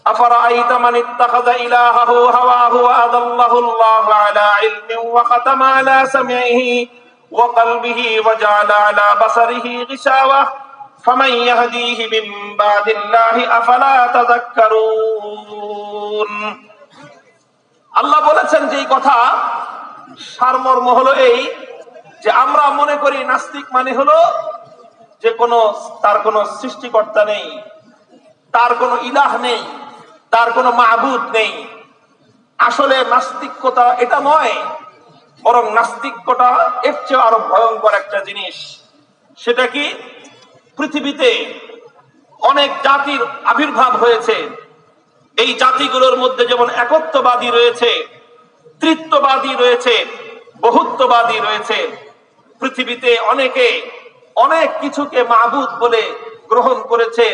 আফারাআইতা মান ইত্তাখাযা ইলাহাহু হাওয়াহু ওয়া আদাল্লাহু আল্লাহু আলা ইলমিন ওয়া খাতামা আলা সামঈহি ওয়া কলবিহি ওয়া জাআলা আলা বাসারিহি গিশাওয়া ফামান ইয়াহদিহি মিন বাদিল্লাহি আফালা তাযাক্কারুন। আল্লাহ বলেছেন যে এই কথা সারমর্ম হলো এই যে আমরা মনে করি নাস্তিক মানে হলো যে তার কোনো সৃষ্টিকর্তা নেই, তার কোনো ইলাহ নেই, তার কোনো মাবুদ নেই। আসলে নাস্তিকতা এটা নয়, বরং নাস্তিকতা এর চেয়ে আরো ভয়ঙ্কর একটা জিনিস। সেটা কি? পৃথিবীতে অনেক জাতির আবির্ভাব হয়েছে। এই জাতিগুলোর মধ্যে যেমন একত্ববাদী রয়েছে, তৃত্ববাদী রয়েছে, বহুত্ববাদী রয়েছে। পৃথিবীতে অনেকে অনেক কিছুকে মাবুদ বলে গ্রহণ করেছে,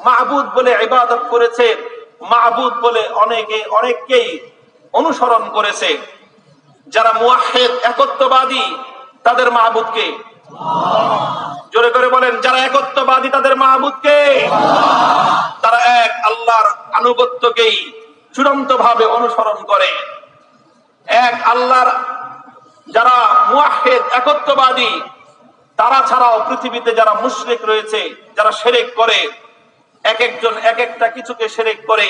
মাবুদ বলে ইবাদত করেছে, মাবুদ বলে অনেককেই অনুসরণ করেছে। যারা মুওয়াহহিদ একত্ববাদী তাদের মাবুদকে জোরে করে বলেন, যারা একত্ববাদী তাদের মাবুদকে, তারা এক আল্লাহর আনুগত্যকেই চূড়ান্ত ভাবে অনুসরণ করে। এক আল্লাহর যারা মুওয়াহহিদ একত্ববাদী, তারা ছাড়াও পৃথিবীতে যারা মুশরিক রয়েছে, যারা শিরক করে, এক একজন এক একটা কিছুকে শিরক করে।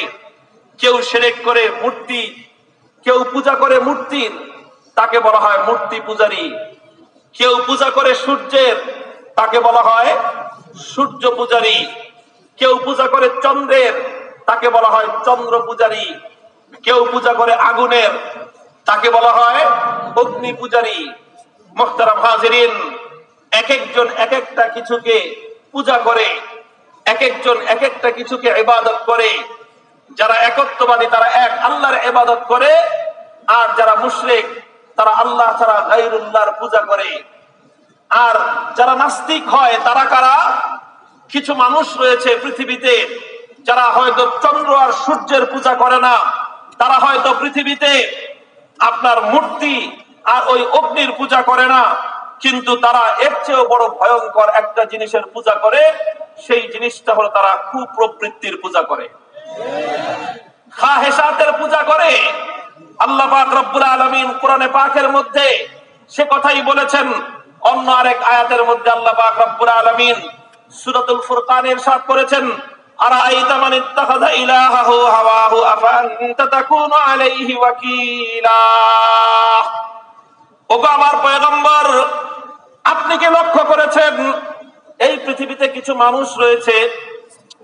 কেউ শিরক করে মূর্তি, কেউ পূজা করে মূর্তির, তাকে বলা হয় মূর্তি পূজারী। কেউ পূজা করে সূর্যের, তাকে বলা হয় সূর্য পূজারী। কেউ পূজা করে চন্দ্রের, তাকে বলা হয় চন্দ্র পূজারী। কেউ পূজা করে আগুনের, তাকে বলা হয় অগ্নি পূজারী। মুহতারাম হাজিরিন, এক একজন এক একটা কিছুকে পূজা করে, এক একজন এক একটা কিছুকে ইবাদত করে। যারা একত্ববাদী তারা এক আল্লাহর ইবাদত করে, আর যারা মুশরিক তারা আল্লাহ ছাড়া গায়রুল্লাহর পূজা করে। আর যারা নাস্তিক হয় তারা কারা? কিছু মানুষ রয়েছে পৃথিবীতে যারা হয়তো চন্দ্র আর সূর্যের পূজা করে না, তারা হয়তো পৃথিবীতে আপনার মূর্তি আর ওই অগ্নির পূজা করে না, কিন্তু তারা এর চেয়েও বড় ভয়ঙ্কর একটা জিনিসের পূজা করে। সেই জিনিসটা হলো তারা কুপ্রবৃত্তির পূজা করে, খাহেসাতের পূজা করে। আল্লাহ পাক রব্বুল আলামিন কোরআনে পাকের মধ্যে সে কথাই বলেছেন। অন্য আরেক আয়াতের মধ্যে আল্লাহ পাক রব্বুল আলামিন সূরাতুল ফুরকানে ইরশাদ করেছেন, আরাআইতা মান ইত্তাখাযা ইলাহাহু হাওয়াহু আফাআনতা তাকুনু আলাইহি ওয়াকিলা। ওগো আমার পয়গম্বর, আপনি কি লক্ষ্য করেছেন এই পৃথিবীতে কিছু মানুষ রয়েছে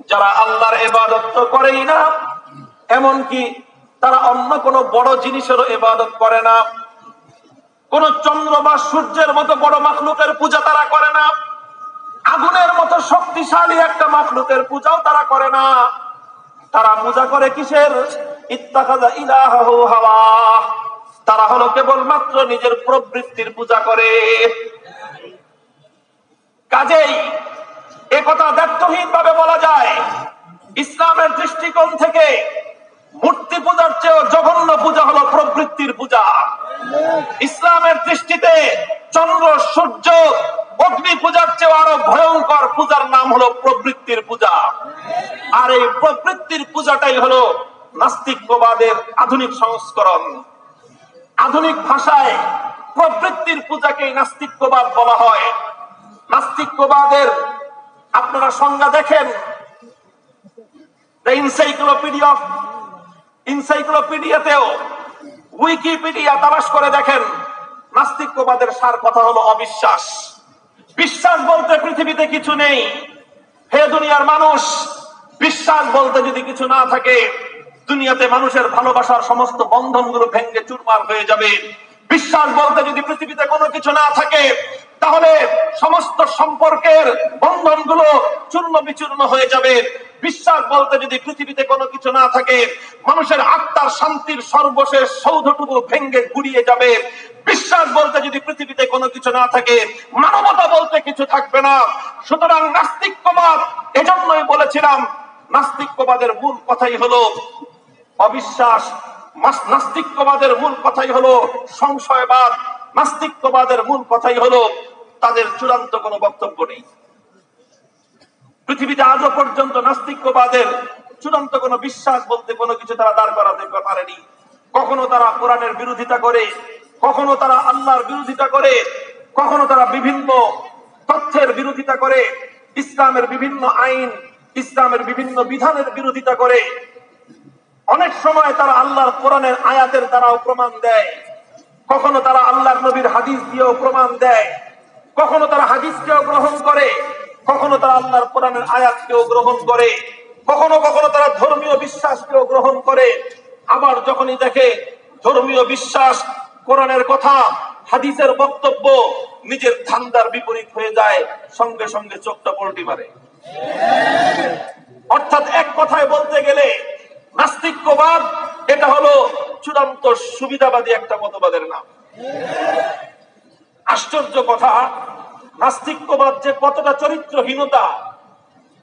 যারা আল্লাহর ইবাদত তো করেই না, এমনকি তারা অন্য কোন বড় জিনিসেরও ইবাদত করে না। কোন চন্দ্র বা সূর্যের মতো বড় মাখলুকের পূজা তারা করে না, আগুনের মতো শক্তিশালী একটা মাখলুকের পূজাও তারা করে না। তারা পূজা করে কিসের? ইত্তাখাযা ইলাহাহু হাওয়া। তারা হলো কেবলমাত্র নিজের প্রবৃত্তির পূজা করে। কাজেই এ কথা দায়িত্বহীন ভাবে বলা যায়, ইসলামের দৃষ্টিকোণ থেকে মূর্তি পূজার চেয়েও জঘন্য পূজা হলো প্রবৃত্তির পূজা। ইসলামের দৃষ্টিতে চন্দ্র সূর্য অগ্নি পূজার চেয়েও আরো ভয়ঙ্কর পূজার নাম হলো প্রবৃত্তির পূজা। আর এই প্রবৃত্তির পূজাটাই হলো নাস্তিক্যবাদের আধুনিক সংস্করণ। আধুনিক ভাষায় প্রবৃত্তির পূজাকেই নাস্তিক্যবাদ বলা হয়। নাস্তিক্যবাদের আপনারা সংজ্ঞা দেখেন, ইনসাইক্লোপিডিয়াতেও, উইকিপিডিয়া তালাশ করে দেখেন, নাস্তিক্যবাদের সার কথা হলো অবিশ্বাস। বিশ্বাস বলতে পৃথিবীতে কিছু নেই। হে দুনিয়ার মানুষ, বিশ্বাস বলতে যদি কিছু না থাকে, দুনিয়াতে মানুষের ভালোবাসার সমস্ত বন্ধনগুলো ভেঙে চুরমার হয়ে যাবে। বিশ্বাস বলতে যদি পৃথিবীতে কোনো কিছু না থাকে, তাহলে সমস্ত সম্পর্কের বন্ধনগুলো চূর্ণ বিচূর্ণ হয়ে যাবে। বিশ্বাস বলতে যদি পৃথিবীতে কোনো কিছু না থাকে, মানুষের আত্মার শান্তির সর্বশেষ সৌধটুকু ভেঙে গুড়িয়ে যাবে। বিশ্বাস বলতে যদি পৃথিবীতে কোনো কিছু না থাকে, মানবতা বলতে কিছু থাকবে না। সুতরাং নাস্তিক্যবাদ, এজন্যই বলেছিলাম নাস্তিক্যবাদের মূল কথাই হলো অবিশ্বাস। নাস্তিক্যবাদের মূল কথাই হলো সংশয়বাদ। নাস্তিক্যবাদের মূল কথাই হলো তাদের চূড়ান্ত কোনো বক্তব্য নেই। পৃথিবীতে আজও পর্যন্ত নাস্তিক্যবাদের চূড়ান্ত কোনো বিশ্বাস বলতে কোনো কিছু তারা দাঁড় করাতে পারেনি। কখনো তারা কোরআনের বিরোধিতা করে, কখনো তারা আল্লাহর বিরোধিতা করে, কখনো তারা বিভিন্ন তথ্যের বিরোধিতা করে, ইসলামের বিভিন্ন আইন, ইসলামের বিভিন্ন বিধানের বিরোধিতা করে। অনেক সময় তারা আল্লাহর কোরআনের আয়াতের দ্বারাও প্রমাণ দেয়, কখনো তারা আল্লাহর নবীর হাদিস দিয়েও প্রমাণ দেয়, কখনো তারা হাদিসকেও গ্রহণ করে, কখনো তারা আল্লাহর কোরআনের আয়াতকেও গ্রহণ করে, কখনো কখনো তারা ধর্মীয় বিশ্বাসকেও গ্রহণ করে। আবার যখনই দেখে ধর্মীয় বিশ্বাস, কোরআনের কথা, হাদিসের বক্তব্য নিজের ধান্দার বিপরীত হয়ে যায়, সঙ্গে সঙ্গে চোখটা পল্টি মারে। অর্থাৎ এক কথায় বলতে গেলে নাস্তিক্যবাদ এটা হলো চূড়ান্ত সুবিধাবাদী একটা মতবাদের নাম। আশ্চর্য কথা, নাস্তিক্যবাদ যে কতটা চরিত্রহীনতা,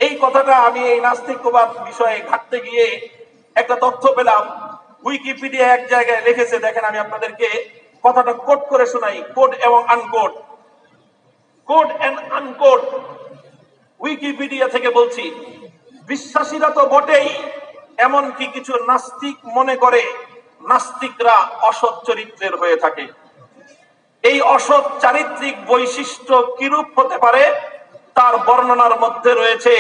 এই কথাটা আমি এই নাস্তিক্যবাদ বিষয়ে ঘাটতে গিয়ে একটা তথ্য পেলাম। উইকিপিডিয়া এক জায়গায় লিখেছে, দেখেন আমি আপনাদেরকে কথাটা কোট করে শোনাই, কোড এবং আনকোড। কোড এন্ড আনকোড উইকিপিডিয়া থেকে বলছি, বিশ্বাসীরা তো বটেই, এমনকি কিছু নাস্তিক মনে করে নাস্তিকরা অসৎ চরিত্রের হয়ে থাকে। এই অসৎ চারিত্রিক বৈশিষ্ট্য কিরূপ হতে পারে তার বর্ণনার মধ্যে রয়েছে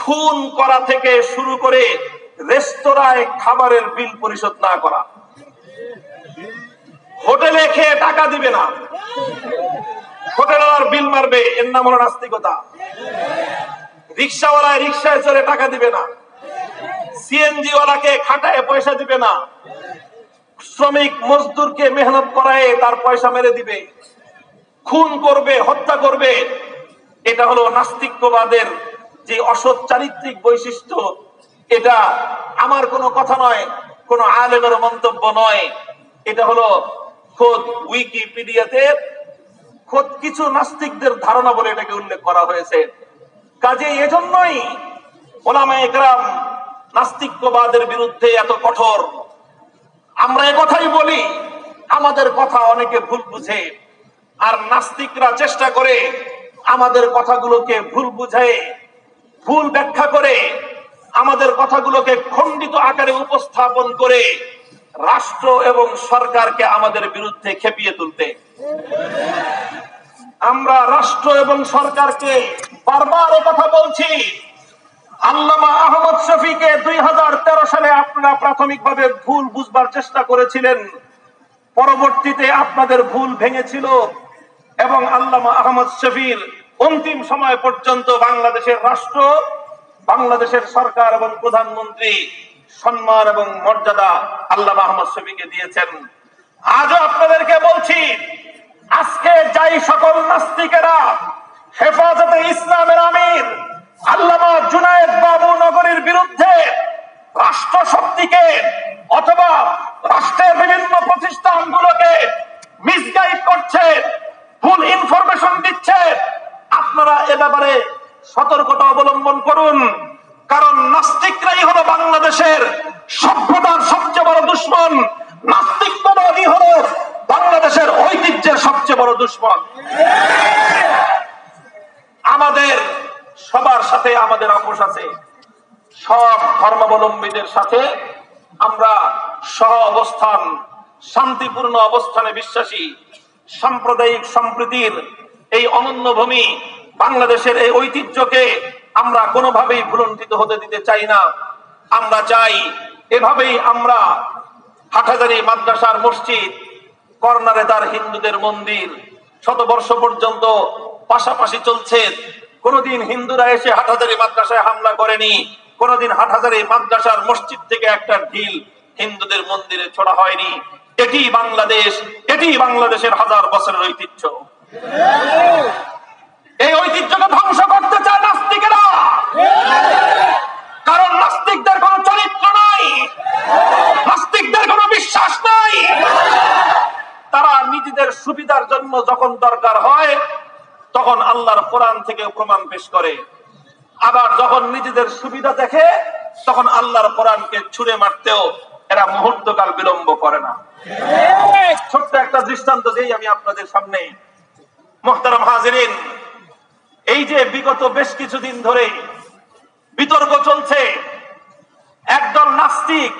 খুন করা থেকে শুরু করে রেস্তোরাঁয় খাবারের বিল পরিশোধ না করা, হোটেলে খেয়ে টাকা দিবে না, হোটেলের বিল মারবে, এর নাম হলো নাস্তিকতা। রিক্সাওয়ালায় রিক্সায় চড়ে টাকা দিবে না, সিএনজি ওয়ালাকে খাটায় পয়সা দিবে না, শ্রমিক মজদুরকে মেহনত করায় তার পয়সা মেরে দিবে, খুন করবে, হত্যা করবে। এটা হলো নাস্তিক্যবাদের যে অসৎ চারিত্রিক বৈশিষ্ট্য। এটা আমার কোনো কথা নয়, কোন আলেমের মন্তব্য নয়, এটা হলো খোদ উইকিপিডিয়াতে খোদ কিছু নাস্তিকদের ধারণা বলে এটাকে উল্লেখ করা হয়েছে। কাজে এজন্যই ওলামায়ে কেরাম নাস্তিক্যবাদের বিরুদ্ধে এত কঠোর। আমরা একথাই বলি, আমাদের কথা অনেকে ভুল বুঝে, আর নাস্তিকরা চেষ্টা করে আমাদের কথাগুলোকে ভুল বুঝে, ভুল ব্যাখ্যা করে, আমাদের কথাগুলোকে খণ্ডিত আকারে উপস্থাপন করে রাষ্ট্র এবং সরকারকে আমাদের বিরুদ্ধে খেপিয়ে তুলতে। আমরা রাষ্ট্র এবং সরকারকে বারবার কথা বলছি। আল্লামা আহমদ শফীকে 2013 সালে আপনারা প্রাথমিকভাবে ভুল বুঝবার চেষ্টা করেছিলেন, পরবর্তীতে আপনাদের ভুল ভেঙেছিল এবং আল্লামা আহমদ শফীর অন্তিম সময় পর্যন্ত বাংলাদেশের রাষ্ট্র, বাংলাদেশের সরকার এবং প্রধানমন্ত্রী সম্মান এবং মর্যাদা আল্লামা আহমদ শফীকে দিয়েছেন। আজও আপনাদেরকে বলছি, আজকে যাই সকল নাস্তিকেরা হেফাজতে ইসলামের আমির আল্লামা জুনায়েদ বাবু নগরীর বিরুদ্ধে রাষ্ট্র শক্তিকে অথবা রাষ্ট্রের বিভিন্ন প্রতিষ্ঠানগুলোকে মিসগাইড করছে, ভুল ইনফরমেশন দিচ্ছে, আপনারা এ ব্যাপারে সতর্কতা অবলম্বন করুন। কারণ নাস্তিকরাই হলো বাংলাদেশের সভ্যতার সবচেয়ে বড় দুশমন। নাস্তিকবাদী হলো বাংলাদেশের ঐতিহ্যের সবচেয়ে বড় দুশমন। আমাদের সবার সাথে আমাদের আপোষ আছে, সব ধর্মাবলম্বীদের সাথে আমরা সহ অবস্থান, শান্তিপূর্ণ অবস্থানে বিশ্বাসী। সাম্প্রদায়িক সম্প্রীতির এই অনন্য ভূমি বাংলাদেশের এই ঐতিহ্যকে আমরা কোনোভাবেই ভুলণ্ঠিত হতে দিতে চাই না। আমরা চাই এভাবেই আমরা হাটহাজারী মাদ্রাসার মসজিদ, কর্নারে তার হিন্দুদের মন্দির, শতবর্ষ পর্যন্ত পাশাপাশি চলছে। কোনদিন হিন্দুরা এসে হাটহাজারী মাদ্রাসায় হামলা করেনি, কোনদিন হাটহাজারী মাদ্রাসার মসজিদ থেকে একটা ঢিল হিন্দুদের মন্দিরে ছোড়া হয়নি। এটি বাংলাদেশ, এটি বাংলাদেশের হাজার বছরের ঐতিহ্য। এই ঐতিহ্যকে ধ্বংস করতে চায় নাস্তিকেরা, কারণ নাস্তিকদের কোন চরিত্র নাই, নাস্তিকদের কোন বিশ্বাস নাই। তারা নিজেদের সুবিধার জন্য যখন দরকার হয় তখন আল্লাহর কোরআন থেকে প্রমাণ পেশ করে, আবার যখন নিজেদের সুবিধা দেখে তখন আল্লাহর কোরআনকে ছুঁড়ে মারতেও এরা মুহূর্তকাল বিলম্ব করে না। ছোট্ট একটা দৃষ্টান্ত দেই আমি আপনাদের সামনে। মুহতারাম হাজিরিন, এই যে বিগত বেশ কিছুদিন ধরে বিতর্ক চলছে, একদল নাস্তিক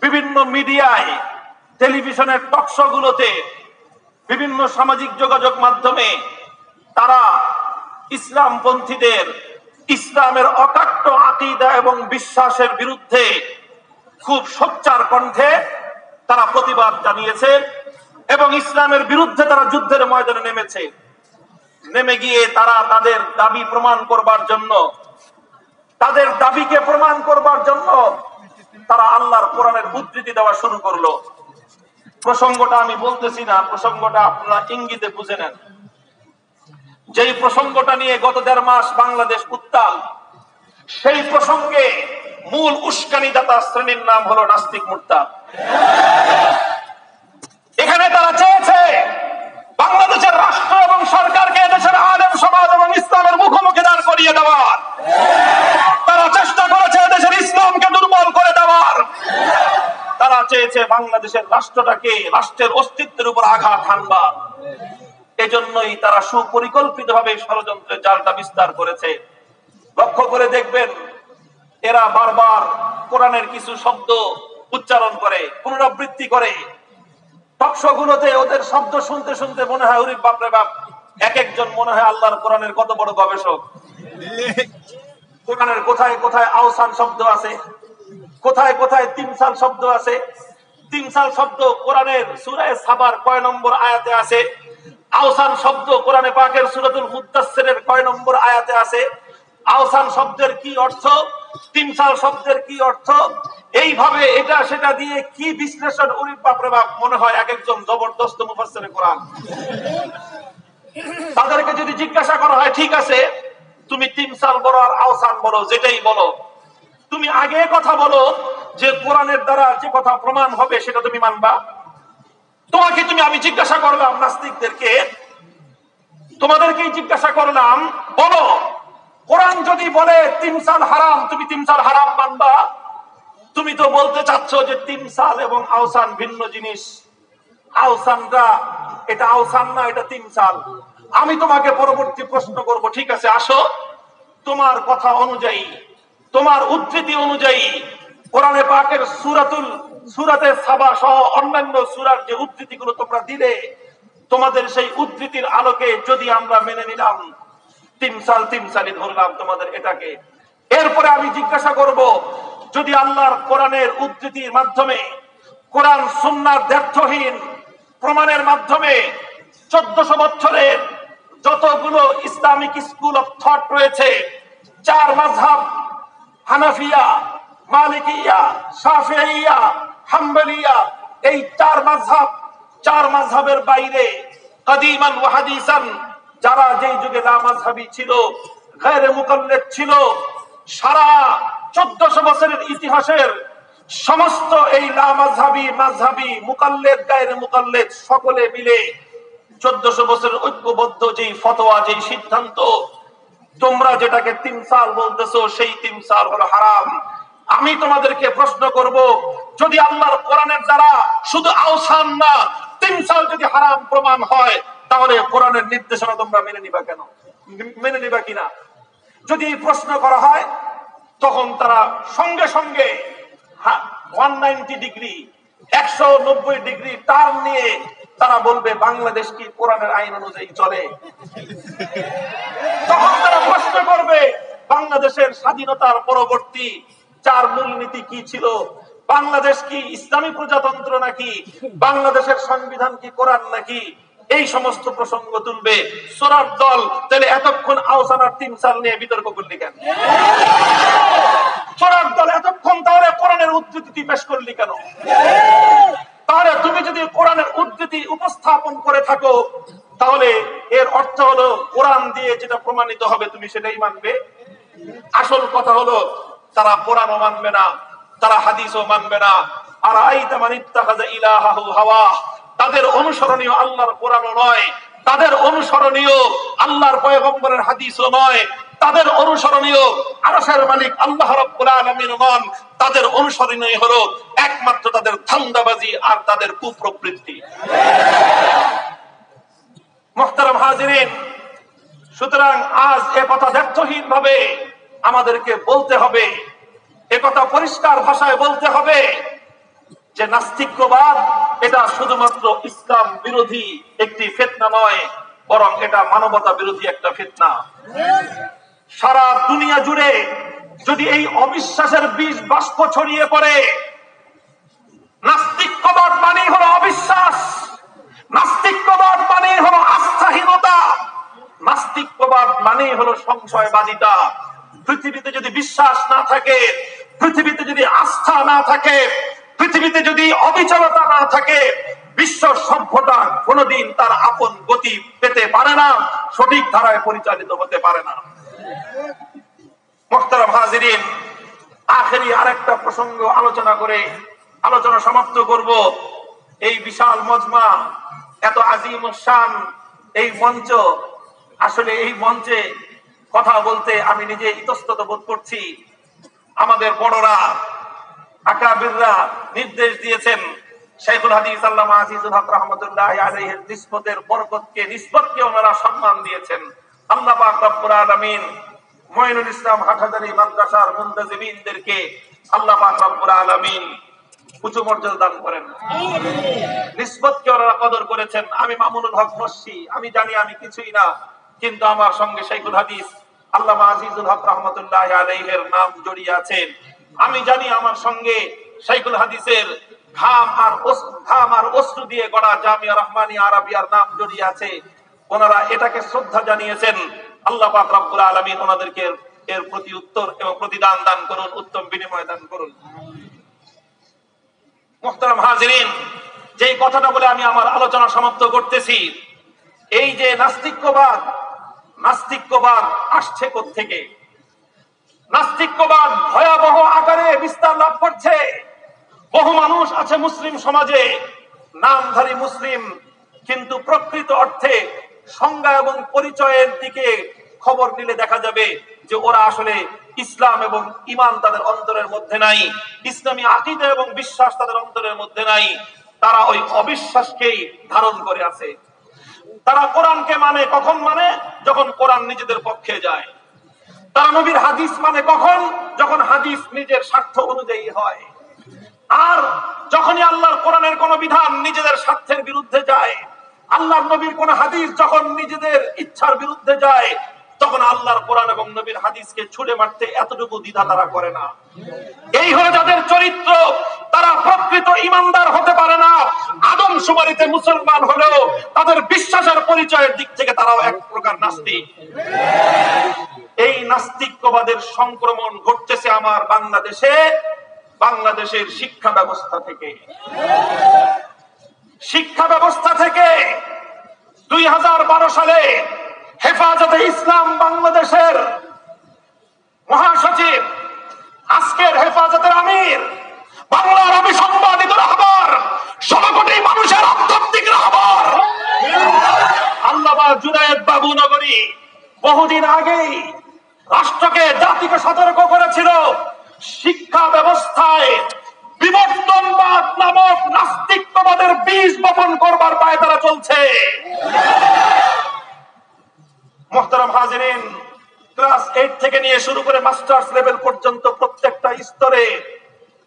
বিভিন্ন মিডিয়ায়, টেলিভিশনের টকশো গুলোতে, বিভিন্ন সামাজিক যোগাযোগ মাধ্যমে তারা ইসলামপন্থীদের, ইসলামের অকাট্য আকীদা এবং বিশ্বাসের বিরুদ্ধে খুব সোচ্চার কণ্ঠে তারা প্রতিবাদ জানিয়েছে এবং ইসলামের বিরুদ্ধে তারা যুদ্ধের ময়দানে নেমেছে। নেমে গিয়ে তারা তাদের দাবি প্রমাণ করবার জন্য, তাদের দাবিকে প্রমাণ করবার জন্য তারা আল্লাহর কোরআনের উদ্ধৃতি দেওয়া শুরু করলো। প্রসঙ্গটা আমি বলতেছি না, প্রসঙ্গটা আপনারা ইঙ্গিতে বুঝে নেন। যেই প্রসঙ্গটা নিয়ে গত 1.5 মাস বাংলাদেশ উত্তাল, সেই প্রসঙ্গে মূল উস্কানিদাতা শ্রেণীর নাম হলো নাস্তিক মুরতাদ। এখানে তারা চেয়েছে বাংলাদেশের রাষ্ট্র এবং সরকারকে দেশের আলেম সমাজ এবং ইসলামের মুখোমুখি দাঁড় করিয়ে দেওয়ার। তারা চেষ্টা করেছে দেশের ইসলামকে দুর্বল করে দেওয়ার। তারা চেয়েছে বাংলাদেশের রাষ্ট্রটাকে, রাষ্ট্রের অস্তিত্বের উপর আঘাত হানবার। এজন্যই তারা সুপরিকল্পিতভাবে ষড়যন্ত্রের জালটা বিস্তার করেছে। লক্ষ্য করে দেখবেন, এরা বারবার কোরআনের কিছু শব্দ উচ্চারণ করে, পুনরাবৃত্তি করে। টকশো গুলোতে ওদের শব্দ শুনতে শুনতে মনে হয় ওরে বাপরে বাপ, এক একজন মনে হয় আল্লাহর কোরআনের কত বড় গবেষক। কোরআনের কোথায় কোথায় আওসান শব্দ আছে, কোথায় কোথায় তিমসাল শব্দ আছে। তিমসাল শব্দ কোরআনের সূরা সাবার কয় নম্বর আয়াতে আছে, আওসান শব্দ কোরআনে পাকের সূরাতুল মুদ্দাসসিরের কয় নম্বর আয়াতে আছে, আওসান শব্দের কি অর্থ, তিমসাল শব্দের কি অর্থ, এইভাবে এটা সেটা দিয়ে কি বিশ্লেষণ, ওরে বাপরে বাপ, মনে হয় এক একজন জবরদস্ত মুফাসসিরে কোরআন। তাদেরকে যদি জিজ্ঞাসা করা হয় ঠিক আছে তুমি তিমসাল বলো আর আওসান বলো, যেটাই বলো, তুমি আগে কথা বলো যে কোরআনের দ্বারা যে কথা প্রমাণ হবে সেটা তুমি মানবা। তোমাকে আমি জিজ্ঞাসা করলাম, নাস্তিকদেরকে তোমাদেরকেই জিজ্ঞাসা করলাম, বলো কোরআন যদি বলে তিমসাল হারাম, তুমি তিমসাল হারাম মানবা? তুমি তো বলতে চাচ্ছ যে তিমসাল এবং আওসান ভিন্ন জিনিস, আওসানটা এটা আওসান না, এটা তিমসাল। আমি তোমাকে পরবর্তী প্রশ্ন করব, ঠিক আছে আসো, তোমার কথা অনুযায়ী, তোমার উদ্ধৃতি অনুযায়ী কোরআনে পাকের সূরাতে সাবা সহ অন্যান্য সূরার যে উদ্ধৃতিগুলো তোমরা দিলে, তোমাদের সেই উদ্ধৃতির আলোকে যদি আমরা মেনে নিলাম, তিমসালি ধরলাম তোমাদের এটাকে, এরপরে আমি জিজ্ঞাসা করব, যদি আল্লাহর কোরআনের উদ্ধৃতির মাধ্যমে, কোরআন সুন্নাহর দ্ব্যর্থহীন প্রমাণের মাধ্যমে 1400 বছরের যতগুলো ইসলামিক স্কুল অফ থট রয়েছে, 4 মাযহাব, হানাফিয়া, মালিকিয়া, শাফিঈয়া, হাম্বলিয়া, এই 4 মাযহাবের বাইরে কাদিমান ওয়া হাদিসান যারা যেই যুগে লামাযহাবী ছিল, গায়রে মুকাল্লিদ ছিল, সারা 1400 বছরের ইতিহাসের সমস্ত এই লামাযহাবী, মাযহাবী, মুকাল্লিদ, গায়রে মুকাল্লিদ সকলে মিলে 1400 বছরের ঐক্যবদ্ধ যেই ফতোয়া, যেই সিদ্ধান্ত, তোমরা যেটাকে তিমসাল বলতেছো সেই তিমসাল হলো হারাম। আমি তোমাদেরকে প্রশ্ন করব, যদি আল্লাহর কোরআনের দ্বারা শুধু আওসান না তিমসাল যদি হারাম প্রমাণ হয়, তাহলে কোরআনের নির্দেশনা তোমরা মেনে নিবা কিনা? যদি প্রশ্ন করা হয়, তখন তারা সঙ্গে সঙ্গে 190 ডিগ্রি 190 ডিগ্রি টার্ন নিয়ে তারা বলবে বাংলাদেশ কি কোরআনের আইন অনুযায়ী চলে? তখন তারা প্রশ্ন করবে বাংলাদেশের স্বাধীনতার পরবর্তী 4 মূলনীতি কি ছিল, বাংলাদেশ কি ইসলামী প্রজাতন্ত্র নাকি, বাংলাদেশের সংবিধান কি কোরআন নাকি, এই সমস্ত প্রসঙ্গ তুলবে। সোরার দল তাহলে এতক্ষণ আওসান আর তিমসাল নিয়ে বিতর্ক করলি কেন? সোরার দল এতক্ষণ তাহলে কোরআনের উদ্ধৃতি পেশ করলি কেন? তাহলে তুমি যদি কোরআনের উদ্ধৃতি উপস্থাপন করে থাকো, তাহলে এর অর্থ হলো কোরআন দিয়ে যেটা প্রমাণিত হবে তুমি সেটাই মানবে। আসল কথা হলো তারা কোরআনও মানবে না, তারা হাদিসও মানবে না। আর আইতা মান ইত্তাখাযা ইলাহাহু হাওয়া, তাদের অনুসরণীয় আল্লাহর কোরআনও নয়, তাদের অনুসরণীয় আল্লাহর পয়গম্বরের হাদিসও নয়, তাদের অনুসরণীয় আরশের মালিক আল্লাহ রাব্বুল আলামিন নন, তাদের অনুসরণীয় হলো একমাত্র তাদের ধান্দাবাজি আর তাদের কুপ্রবৃত্তি। মুহতারাম হাজিরিন, সুতরাং আজ এ কথা দ্ব্যর্থহীন ভাবে আমাদেরকে বলতে হবে, এ কথা পরিষ্কার ভাষায় বলতে হবে যে নাস্তিক্যবাদ এটা শুধুমাত্র ইসলাম বিরোধী একটি ফিতনা নয়, বরং এটা মানবতা বিরোধী একটা ফিতনা। সারা দুনিয়া জুড়ে যদি এই অবিশ্বাসের বীজ বাষ্প ছড়িয়ে পড়ে, নাস্তিক্যবাদ মানেই হলো অবিশ্বাস, নাস্তিক্যবাদ মানেই হলো আস্থাহীনতা, নাস্তিক্যবাদ মানেই হলো সংশয়বাদিতা। পৃথিবীতে যদি বিশ্বাস না থাকে, পৃথিবীতে যদি আস্থা না থাকে, পৃথিবীতে যদি অবিচলতা না থাকে, বিশ্ব সভ্যতা কোনোদিন তার আপন গতি পেতে পারে না, সঠিক ধারায় পরিচালিত হতে পারে না। মুহতারাম হাজিরিন, আখেরি আরেকটা প্রসঙ্গ আলোচনা করে আলোচনা সমাপ্ত করব। এই বিশাল মজমা, এত আজিম শান এই মঞ্চ, আসলে এই মঞ্চে কথা বলতে আমি নিজে ইতস্তত বোধ করছি। আমাদের বড়রা, আকাবিররা নির্দেশ দিয়েছেন, শাইখুল হাদিস আল্লামা আজিজুল হক রাহমাতুল্লাহি আলাইহির নিসবতকে ওনারা সম্মান দিয়েছেন। আল্লাহ পাক রব্বুল আলামিন মুঈনুল ইসলাম হাটহাজারী মাদ্রাসার মুনতাজিমিনদেরকে আল্লাহ পাক রব্বুল আলামিন উঁচু মর্যাদা দান করেন। নিসবতকে ওনারা কদর করেছেন। আমি মামুনুল হক নস্যি, আমি জানি আমি কিছুই না, কিন্তু আমার সঙ্গে শাইখুল হাদিস আল্লামা আজিজুল হক রহমতুল্লাহ আলাইহির নাম জড়িয়ে আছে। আমি জানি আমার সঙ্গে শাইখুল হাদিসের ঘাম আর অশ্রু দিয়ে গড়া জামিয়া রহমানিয়া আরাবিয়ার নাম জড়িয়ে আছে। ওনারা এটাকে শ্রদ্ধা জানিয়েছেন। আল্লাহ পাক রব্বুল আলামিন ওনাদেরকে এর প্রতি উত্তর এবং প্রতিদান দান করুন, উত্তম বিনিময় দান করুন। মুহতারাম হাজিরিন, যে কথাটা বলে আমি আমার আলোচনা সমাপ্ত করতেছি, এই যে নাস্তিক্যবাদ আসছে কোত্থেকে? নাস্তিক্যবাদ ভয়াবহ আকারে বিস্তার লাভ করছে। বহু মানুষ আছে মুসলিম সমাজে, নামধারী মুসলিম, কিন্তু প্রকৃত অর্থে সংজ্ঞা এবং পরিচয়ের দিকে খবর নিলে দেখা যাবে যে ওরা আসলে ইসলাম এবং ঈমান তাদের অন্তরের মধ্যে নাই, ইসলামী আকীদা এবং বিশ্বাস তাদের অন্তরের মধ্যে নাই। তারা ওই অবিশ্বাসকেই ধারণ করে আছে। তারা কোরআনকে মানে কখন? মানে যখন কোরআন নিজেদের পক্ষে যায়। তারা নবীর হাদিস মানে কখন? যখন হাদিস নিজের স্বার্থ অনুযায়ী হয়। আর যখনই আল্লাহর কোরআনের কোন বিধান নিজেদের স্বার্থের বিরুদ্ধে যায়, আল্লাহর নবীর কোন হাদিস যখন নিজেদের ইচ্ছার বিরুদ্ধে যায়, তখন আল্লাহর কোরআন এবং নবীর হাদিসকে ছুড়ে মারতে এতটুকু দ্বিধা তারা করে না। এই হলো যাদের চরিত্র। তারা প্রকৃত ঈমানদার হতে পারে না। আদমশুমারিতে মুসলমান হলেও তাদের বিশ্বাসের পরিচয়ের দিক থেকে তারাও এক প্রকার নাস্তিক। এই নাস্তিক্যবাদের সংক্রমণ ঘটতেছে আমার বাংলাদেশের শিক্ষা ব্যবস্থা থেকে। 2012 সালে হেফাজতে ইসলাম বাংলাদেশের মহাসচিব, আজকের হেফাজতের আমির, বাংলার অবিসংবাদিত রাহবার, 16 কোটি মানুষের আধ্যাত্মিক রাহবার আল্লামা জুনায়েদ বাবু নগরী বহুদিন আগেই রাষ্ট্রকে, জাতিকে সতর্ক করেছিল, শিক্ষা ব্যবস্থায় বিবর্তনবাদ নামক নাস্তিক্যবাদের বীজ বপন করবার পায়ে তারা চলছে। মুহতারাম হাজিরিন, ক্লাস 8 থেকে নিয়ে শুরু করে মাস্টার্স লেভেল পর্যন্ত প্রত্যেকটা স্তরে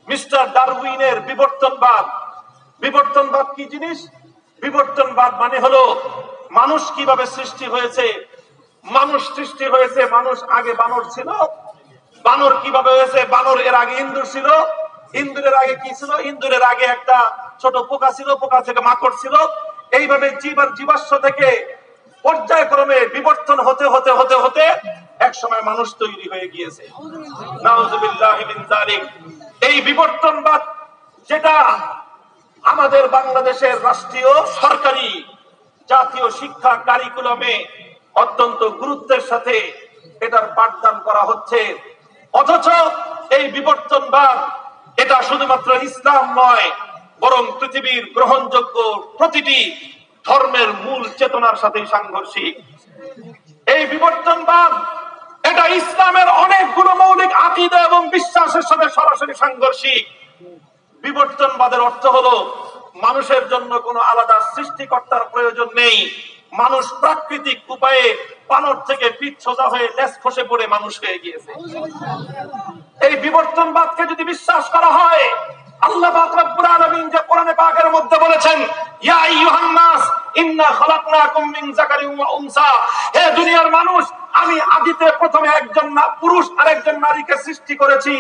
মিস্টার ডারউইনের বিবর্তনবাদ কি জিনিস? বিবর্তনবাদ মানে হলো মানুষ কিভাবে সৃষ্টি হয়েছে। মানুষ আগে বানর ছিল। বানর কিভাবে হয়েছে? বানর এর আগে ইন্দুর ছিল। ইন্দুরের আগে কি ছিল? ইন্দুরের আগে একটা ছোট পোকা ছিল, পোকা থেকে মাকড় ছিল। এইভাবে জীবাশ্ম থেকে পর্যায়ক্রমে বিবর্তন হতে হতে হতে হতে এক সময় মানুষ তৈরি হয়ে গিয়েছে। নাউযুবিল্লাহি মিন যালিক। এই বিবর্তনবাদ, যেটা আমাদের বাংলাদেশের রাষ্ট্রীয় সরকারি জাতীয় শিক্ষা কারিকুলামে অত্যন্ত গুরুত্বের সাথে এটার পাঠদান করা হচ্ছে, অথচ এই বিবর্তনবাদ এটা শুধুমাত্র ইসলাম নয়, বরং পৃথিবীর গ্রহণযোগ্য প্রতিটি ধর্মের মূল চেতনার সাথে সাংঘর্ষিক। এই বিবর্তনবাদ এটা ইসলামের অনেকগুলো মৌলিক আকীদা এবং বিশ্বাসের সাথে সরাসরি সাংঘর্ষিক। বিবর্তনবাদের অর্থ হলো মানুষের জন্য কোনো আলাদা সৃষ্টিকর্তার প্রয়োজন নেই। মানুষ প্রাকৃতিক উপায়ে বানর থেকে পিঠ সোজা হয়ে লেজ খসে পড়ে মানুষ হয়ে গিয়েছে। এই বিবর্তনবাদকে যদি বিশ্বাস করা হয়, আল্লাহ পাক রব্বুল আলামিন যে কোরআনে পাকের মধ্যে বলেছেন, ইয়া আইয়ুহান নাস ইন্না খালাকনাকুম মিন যাকারিন ওয়া উনসা, হে দুনিয়ার মানুষ, আমি আদিতে প্রথমে একজন পুরুষ আর একজন নারীকে সৃষ্টি করেছি।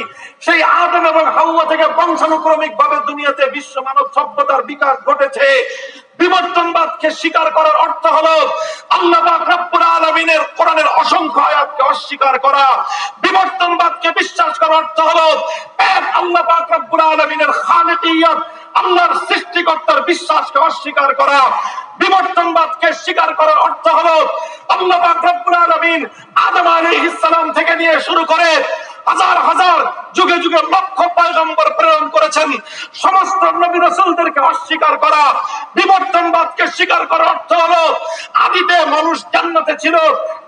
সেই আদম এবং হাওয়া থেকে বংশানুক্রমিক ভাবে দুনিয়াতে বিশ্ব মানব সভ্যতার বিকাশ ঘটেছে। বিবর্তনবাদকে স্বীকার করার অর্থ হলো আল্লাহ পাক রব্বুল আলামিনের কোরআনের অসংখ্য আয়াতকে অস্বীকার করা। বিবর্তনবাদকে বিশ্বাস করার অর্থ হলো এক আল্লাহ পাক রব্বুল আলামিনের খালিকিয়ত, আল্লাহর সৃষ্টিকর্তার বিশ্বাসকে অস্বীকার করা। বিবর্তনবাদকে স্বীকার করার অর্থ হলো আল্লাহ পাক রব্বুল আলামিন আদম আলাইহিস সালাম থেকে নিয়ে শুরু করে হাজার হাজার যুগে যুগে লক্ষ পয়গম্বর প্রেরণ করেছেন, সমস্ত নবী রাসূলদেরকে অস্বীকার করা। বিবর্তনবাদকে স্বীকার করার অর্থ হলো আদিতে মানুষ জান্নাতে ছিল,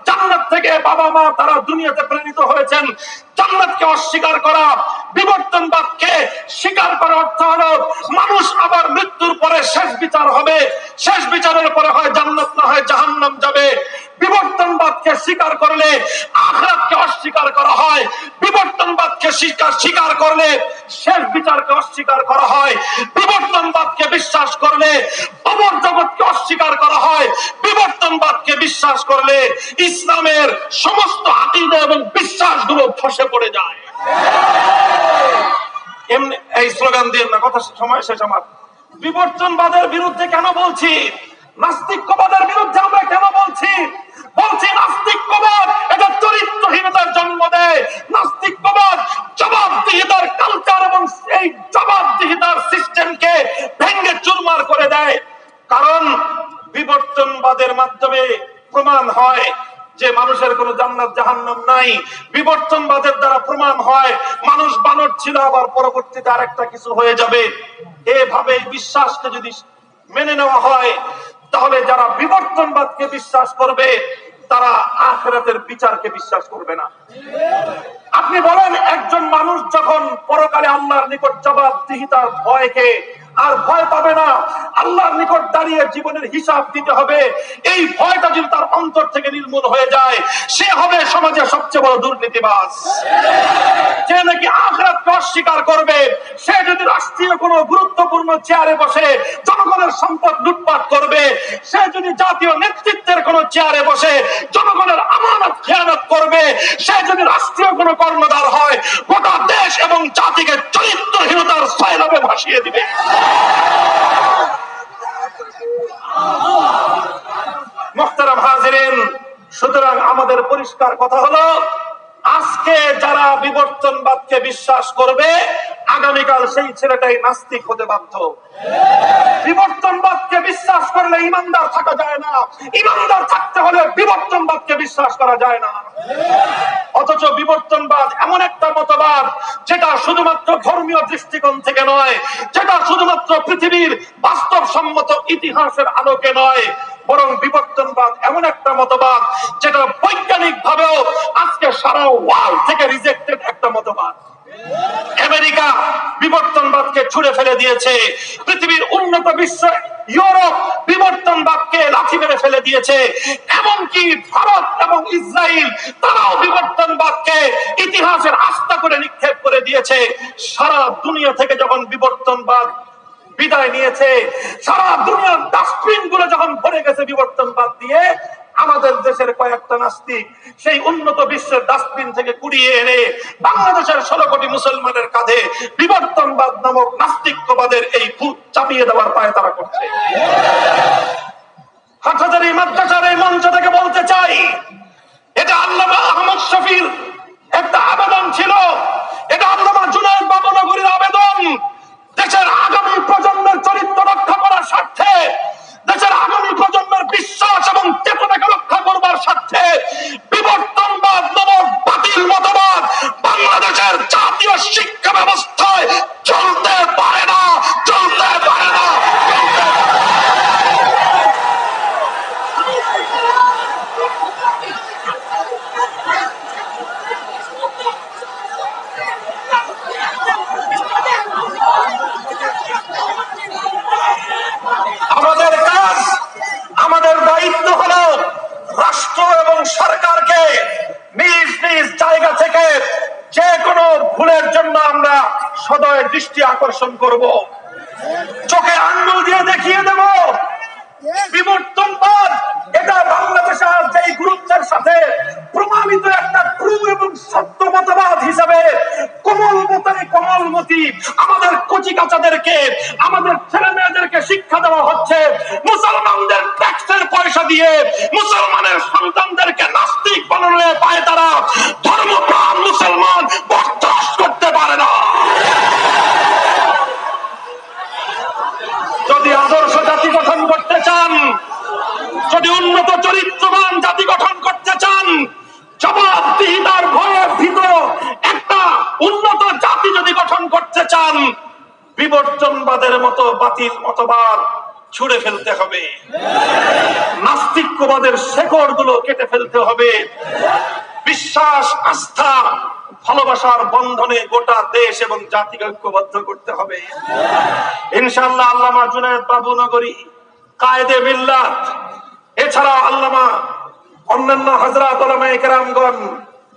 জান্নাত থেকে বাবা মা তারা দুনিয়াতে প্রেরিত হয়েছেন, জান্নাতকে অস্বীকার করা। বিবর্তনবাদকে স্বীকার করার অর্থ হলো মানুষ আবার মৃত্যুর পরে শেষ বিচার হবে, শেষ বিচারের পরে হয় জান্নাত না হয় জাহান্নাম যাবে। বিবর্তনবাদকে স্বীকার করলে আখিরাতকে অস্বীকার করা হয়। বিবর্তনবাদকে স্বীকার করলে শেষ বিচারকে অস্বীকার করা হয়, বিবর্তনবাদকে বিশ্বাস করলে অমর জগৎকে অস্বীকার করা হয়, বিবর্তনবাদকে বিশ্বাস করলে ইসলামের সমস্ত আকীদা এবং বিশ্বাসগুলো ধসে পড়ে যায়। এমনি এই স্লোগান দিয়ে না, কথা সময় শেষ আমার। বিবর্তনবাদের বিরুদ্ধে কেন বলছি, নাস্তিক্যবাদের বিরুদ্ধে আমরা কেন বলছি? বলছি নাস্তিক্যবাদ এটা চরিত্রহীনতার জন্ম দেয়। নাস্তিক্যবাদ জবাবদিহিতার কালচার এবং এই জবাবদিহিতার সিস্টেমকে ভেঙে চুরমার করে দেয়। কারণ বিবর্তনবাদের মাধ্যমে প্রমাণ হয় যে মানুষের কোনো জান্নাত জাহান্নাম নাই। বিবর্তনবাদের দ্বারা প্রমাণ হয় মানুষ বানর ছিল, আবার পরবর্তীতে আরেকটা কিছু হয়ে যাবে। এভাবে বিশ্বাসকে যদি মেনে নেওয়া হয়, তাহলে যারা বিবর্তনবাদকে বিশ্বাস করবে তারা আখিরাতের বিচারকে বিশ্বাস করবে না। আপনি বলেন, একজন মানুষ যখন পরকালে আল্লাহর নিকট জবাবদিহিতার ভয়কে আর ভয় পাবে না, আল্লাহর নিকট দাঁড়িয়ে জীবনের হিসাব দিতে হবে, এই ভয়টা যদি তার অন্তর থেকে নির্মূল হয়ে যায়, সে হবে সমাজের সবচেয়ে বড় দুর্নীতিবাজ। যে নাকি আখিরাতকে অস্বীকার করবে, সে যদি রাষ্ট্রীয় কোনো গুরুত্বপূর্ণ চেয়ারে বসে জনগণের সম্পদ লুটপাট করবে, সে যদি জাতীয় নেতৃত্বের কোনো চেয়ারে বসে জনগণের আমানত খেয়ানত করবে, সে যদি রাষ্ট্রীয় কোনো কর্ণধার হয়, গোটা দেশ এবং জাতিকে চরিত্রহীনতার সয়লাবে ভাসিয়ে দিবে। মুহতারাম হাজিরিন, সুতরাং আমাদের পরিষ্কার কথা হলো, আজকে যারা বিবর্তনবাদকে বিশ্বাস করবে, আগামীকাল সেই ছেলেটাই নাস্তিক হতে বাধ্য। বিবর্তনবাদকে বিশ্বাস করলে ইমানদার থাকা যায় না, ইমানদার থাকতে হলে বিবর্তনবাদকে বিশ্বাস করা যায় না। অথচ বিবর্তনবাদ এমন একটা মতবাদ যেটা শুধুমাত্র ধর্মীয় দৃষ্টিকোণ থেকে নয়, যেটা শুধুমাত্র পৃথিবীর বাস্তবসম্মত ইতিহাসের আলোকে নয়, বরং বিবর্তনবাদ এমন একটা মতবাদ যেটা বৈজ্ঞানিক ভাবেও আজকে সারা ওয়ার্ল্ড থেকে রিজেক্টেড একটা মতবাদ। আমেরিকা বিবর্তনবাদকে ছুঁড়ে ফেলে দিয়েছে, পৃথিবীর উন্নত বিশ্ব ইউরোপ বিবর্তনবাদকে লাথি মেরে ফেলে দিয়েছে, এমনকি ভারত এবং ইসরায়েল তারাও বিবর্তনবাদকে ইতিহাসের আস্থা করে নিক্ষেপ করে দিয়েছে। সারা দুনিয়া থেকে যখন বিবর্তনবাদ বিদায় নিয়েছে, সারা দুনিয়ার ডাস্টবিন গুলো যখন ভরে গেছে বিবর্তনবাদ দিয়ে, আমাদের দেশের কয়েকটা নাস্তিক সেই উন্নত বিশ্বের ডাস্টবিন থেকে কুড়িয়ে এনে বাংলাদেশের 16 কোটি মুসলমানের কাঁধে বিবর্তনবাদ নামক নাস্তিক্যবাদের এই ভূত চাপিয়ে দেওয়ার পায় তারা করছে। হাটহাজারী মাদ্রাসার এই মঞ্চ থেকে বলতে চাই, এটা আল্লামা আহমদ শফির একটা আবেদন ছিল, এটা আল্লামা জুনায়েদ বাবুনগরীর আবেদন। দেশের আগামী প্রজন্মের চরিত্র রক্ষা করার স্বার্থে, দেশের আগামী প্রজন্মের বিশ্বাস এবং চেতনাকে রক্ষা করবার স্বার্থে বিবর্তনবাদ নামক বাতিল মতবাদ বাংলাদেশের জাতীয় শিক্ষা ব্যবস্থায় চলতে পারে না, চলতে পারে না। আমাদের কাজ, আমাদের দায়িত্ব হলো রাষ্ট্র এবং সরকারকে নিজ নিজ জায়গা থেকে যে কোনো ভুলের জন্য আমরা সদয় দৃষ্টি আকর্ষণ করব, চোখে আঙ্গুল দিয়ে দেখিয়ে দেব বিবর্তনবাদ এটা বাংলাদেশে যে গুরুত্বের সাথে প্রমাণিত একটা ট্রু এবং সত্য মতবাদ হিসাবে কোমলমতি আমাদের কচিকাচাদেরকে, আমাদের ছেলে মেয়েদেরকে শিক্ষা দেওয়া হচ্ছে। মুসলমানদের ট্যাক্সের পয়সা দিয়ে মুসলমানের সন্তানদেরকে নাস্তিক বানানো পায় তারা, ধর্মপ্রাণ মুসলমান বরদাস্ত করতে পারে না। যদি আদর্শ জাতি গঠন করতে চান, যদি উন্নত চরিত্রবান জাতি গঠন করতে চান, জবাবদিহিতার ভয়ে ভীত একটা উন্নত জাতি যদি গঠন করতে চান, বিবর্তনবাদের মতো বাতিল মতবাদ ছুড়ে ফেলতে হবে, নাস্তিক্যবাদের শেকড় গুলো কেটে ফেলতে হবে, বিশ্বাস, আস্থা, ভালোবাসার বন্ধনে গোটা দেশ এবং জাতিকে ঐক্যবদ্ধ করতে হবে। ইনশাআল্লাহ আল্লামা জুনায়েদ বাবুনগরী, কায়েদে মিল্লাত, এছাড়া আল্লামা অন্যান্য হযরত উলামায়ে কেরামগণ,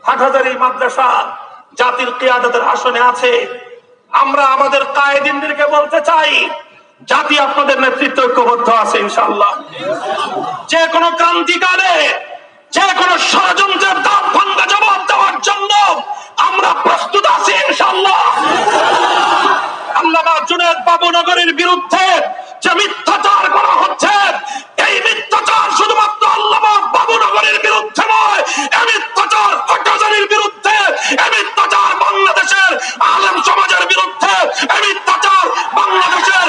হাটহাজারী মাদ্রাসা, জাতির কিয়াদতের আসনে আছে। আমরা আমাদের কায়েদিনদেরকে বলতে চাই, জাতি আপনাদের নেতৃত্ব ঐক্যবদ্ধ আছে ইনশাআল্লাহ। যে কোনো ক্রান্তিকালে যে কোনো ষড়যন্ত্রের দাঁত ভাঙ্গা জবাব দেওয়ার জন্য আমরা প্রস্তুত আছি ইনশাআল্লাহ। আল্লামা জুনায়েদ বাবুনগরীর বিরুদ্ধে যে মিথ্যাচার করা হচ্ছে, এই মিথ্যাচার শুধুমাত্র আল্লামা বাবুনগরীর বিরুদ্ধে নয়, এই মিথ্যাচার হাটহাজারীর বিরুদ্ধে, এই মিথ্যাচার বাংলাদেশের আলেম সমাজের বিরুদ্ধে, এই মিথ্যাচার বাংলাদেশের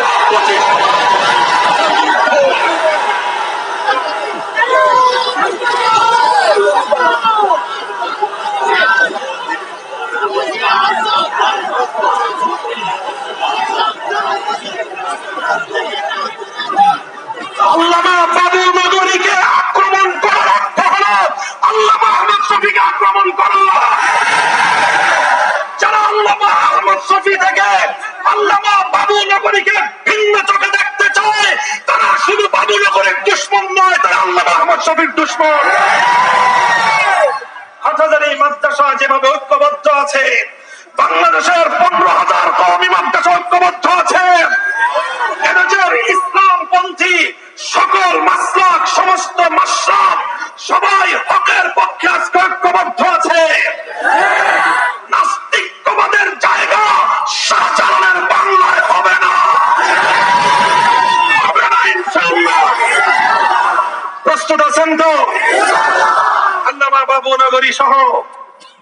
আল্লামা বাবুনগরীকে আক্রমণ করার অর্থ হলো আল্লামা আহমদ শফীকে আক্রমণ করা। যারা আল্লামা আহমদ শফী থেকে আল্লামা বাবুনগরীকে ভিন্ন চোখে দেখতে চায়, তারা শুধু বাবুনগরীর দুশমন নয়, তারা আল্লামা আহমদ শফীর দুশমন। হাটহাজারী মাদ্রাসা যেভাবে ঐক্যবদ্ধ আছে, বাংলাদেশের 15,000 কওমি মাদ্রাসা ঐক্যবদ্ধ আছে। এদেশের ইসলামপন্থী সকল মাসলাক, সমস্ত মাশরাব সবাই হকের পক্ষে আজকে ঐক্যবদ্ধ আছে। নাস্তিকবাদের জায়গা শাহজালালের বাংলায় হবে না, হবে না ইনশাআল্লাহ। প্রস্তুত আছেন তো? আল্লামা বাবুনগরী সহ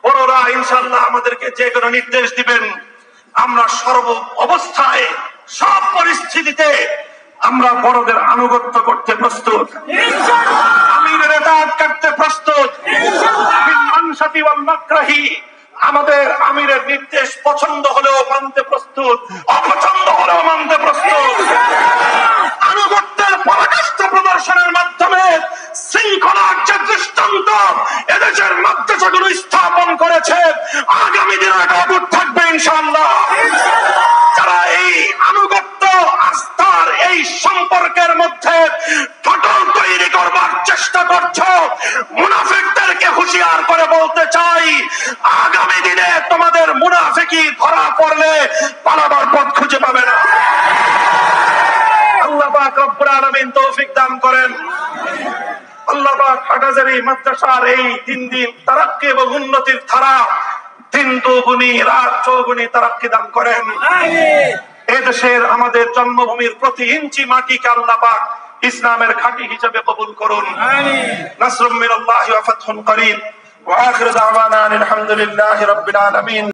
বড়রা ইনশাআল্লাহ আমাদেরকে যে কোনো নির্দেশ দিবেন, আমরা সর্ব অবস্থায় সব পরিস্থিতিতে আমরা বড়দের আনুগত্য করতে প্রস্তুত, আমিরের ইতাআত করতে প্রস্তুত। আমাদের আমিরের নির্দেশ পছন্দ হলেও মানতে প্রস্তুত, অপছন্দ হলেও মানতে প্রস্তুত। আনুগত্যের পরাকাষ্ঠা প্রদর্শনের মাধ্যমে শৃঙ্খলার যে দৃষ্টান্ত এদেশের মাদ্রাসাগুলো স্থাপন করেছে, আগামী দিনে এটা অটুট থাকবে ইনশাআল্লাহ। যারা এই আনুগত্য আস্থার এই সম্পর্কের মধ্যে ফাটল তৈরি করবার চেষ্টা করছো, মুনাফিকদেরকে হুঁশিয়ার করে বলতে চাই, আগামী দিনে তোমাদের মুনাফিকি ধরা পড়লে পালাবার পথ খুঁজে পাবে না। আল্লাহ পাক রব্বুল আলামিন তৌফিক দান করেন। আল্লাহ পাক হাটহাজারী মাদ্রাসার এই দিন দিন তারাক্কি এবং উন্নতির ধারা দিন দুগুনি রাত চৌগুনি তারাক্কি দান করেন। এদেশের আমাদের জন্মভূমির প্রতি ইঞ্চি মাটিকে আল্লাহ পাক ইসলামের ঘাঁটি হিসেবে কবুল করুন। নাসরুম মিনাল্লাহি ওয়া ফাতহুন করিম ওয়া আখিরু দাওয়ানা আলহামদুলিল্লাহি রাব্বিল আলামিন।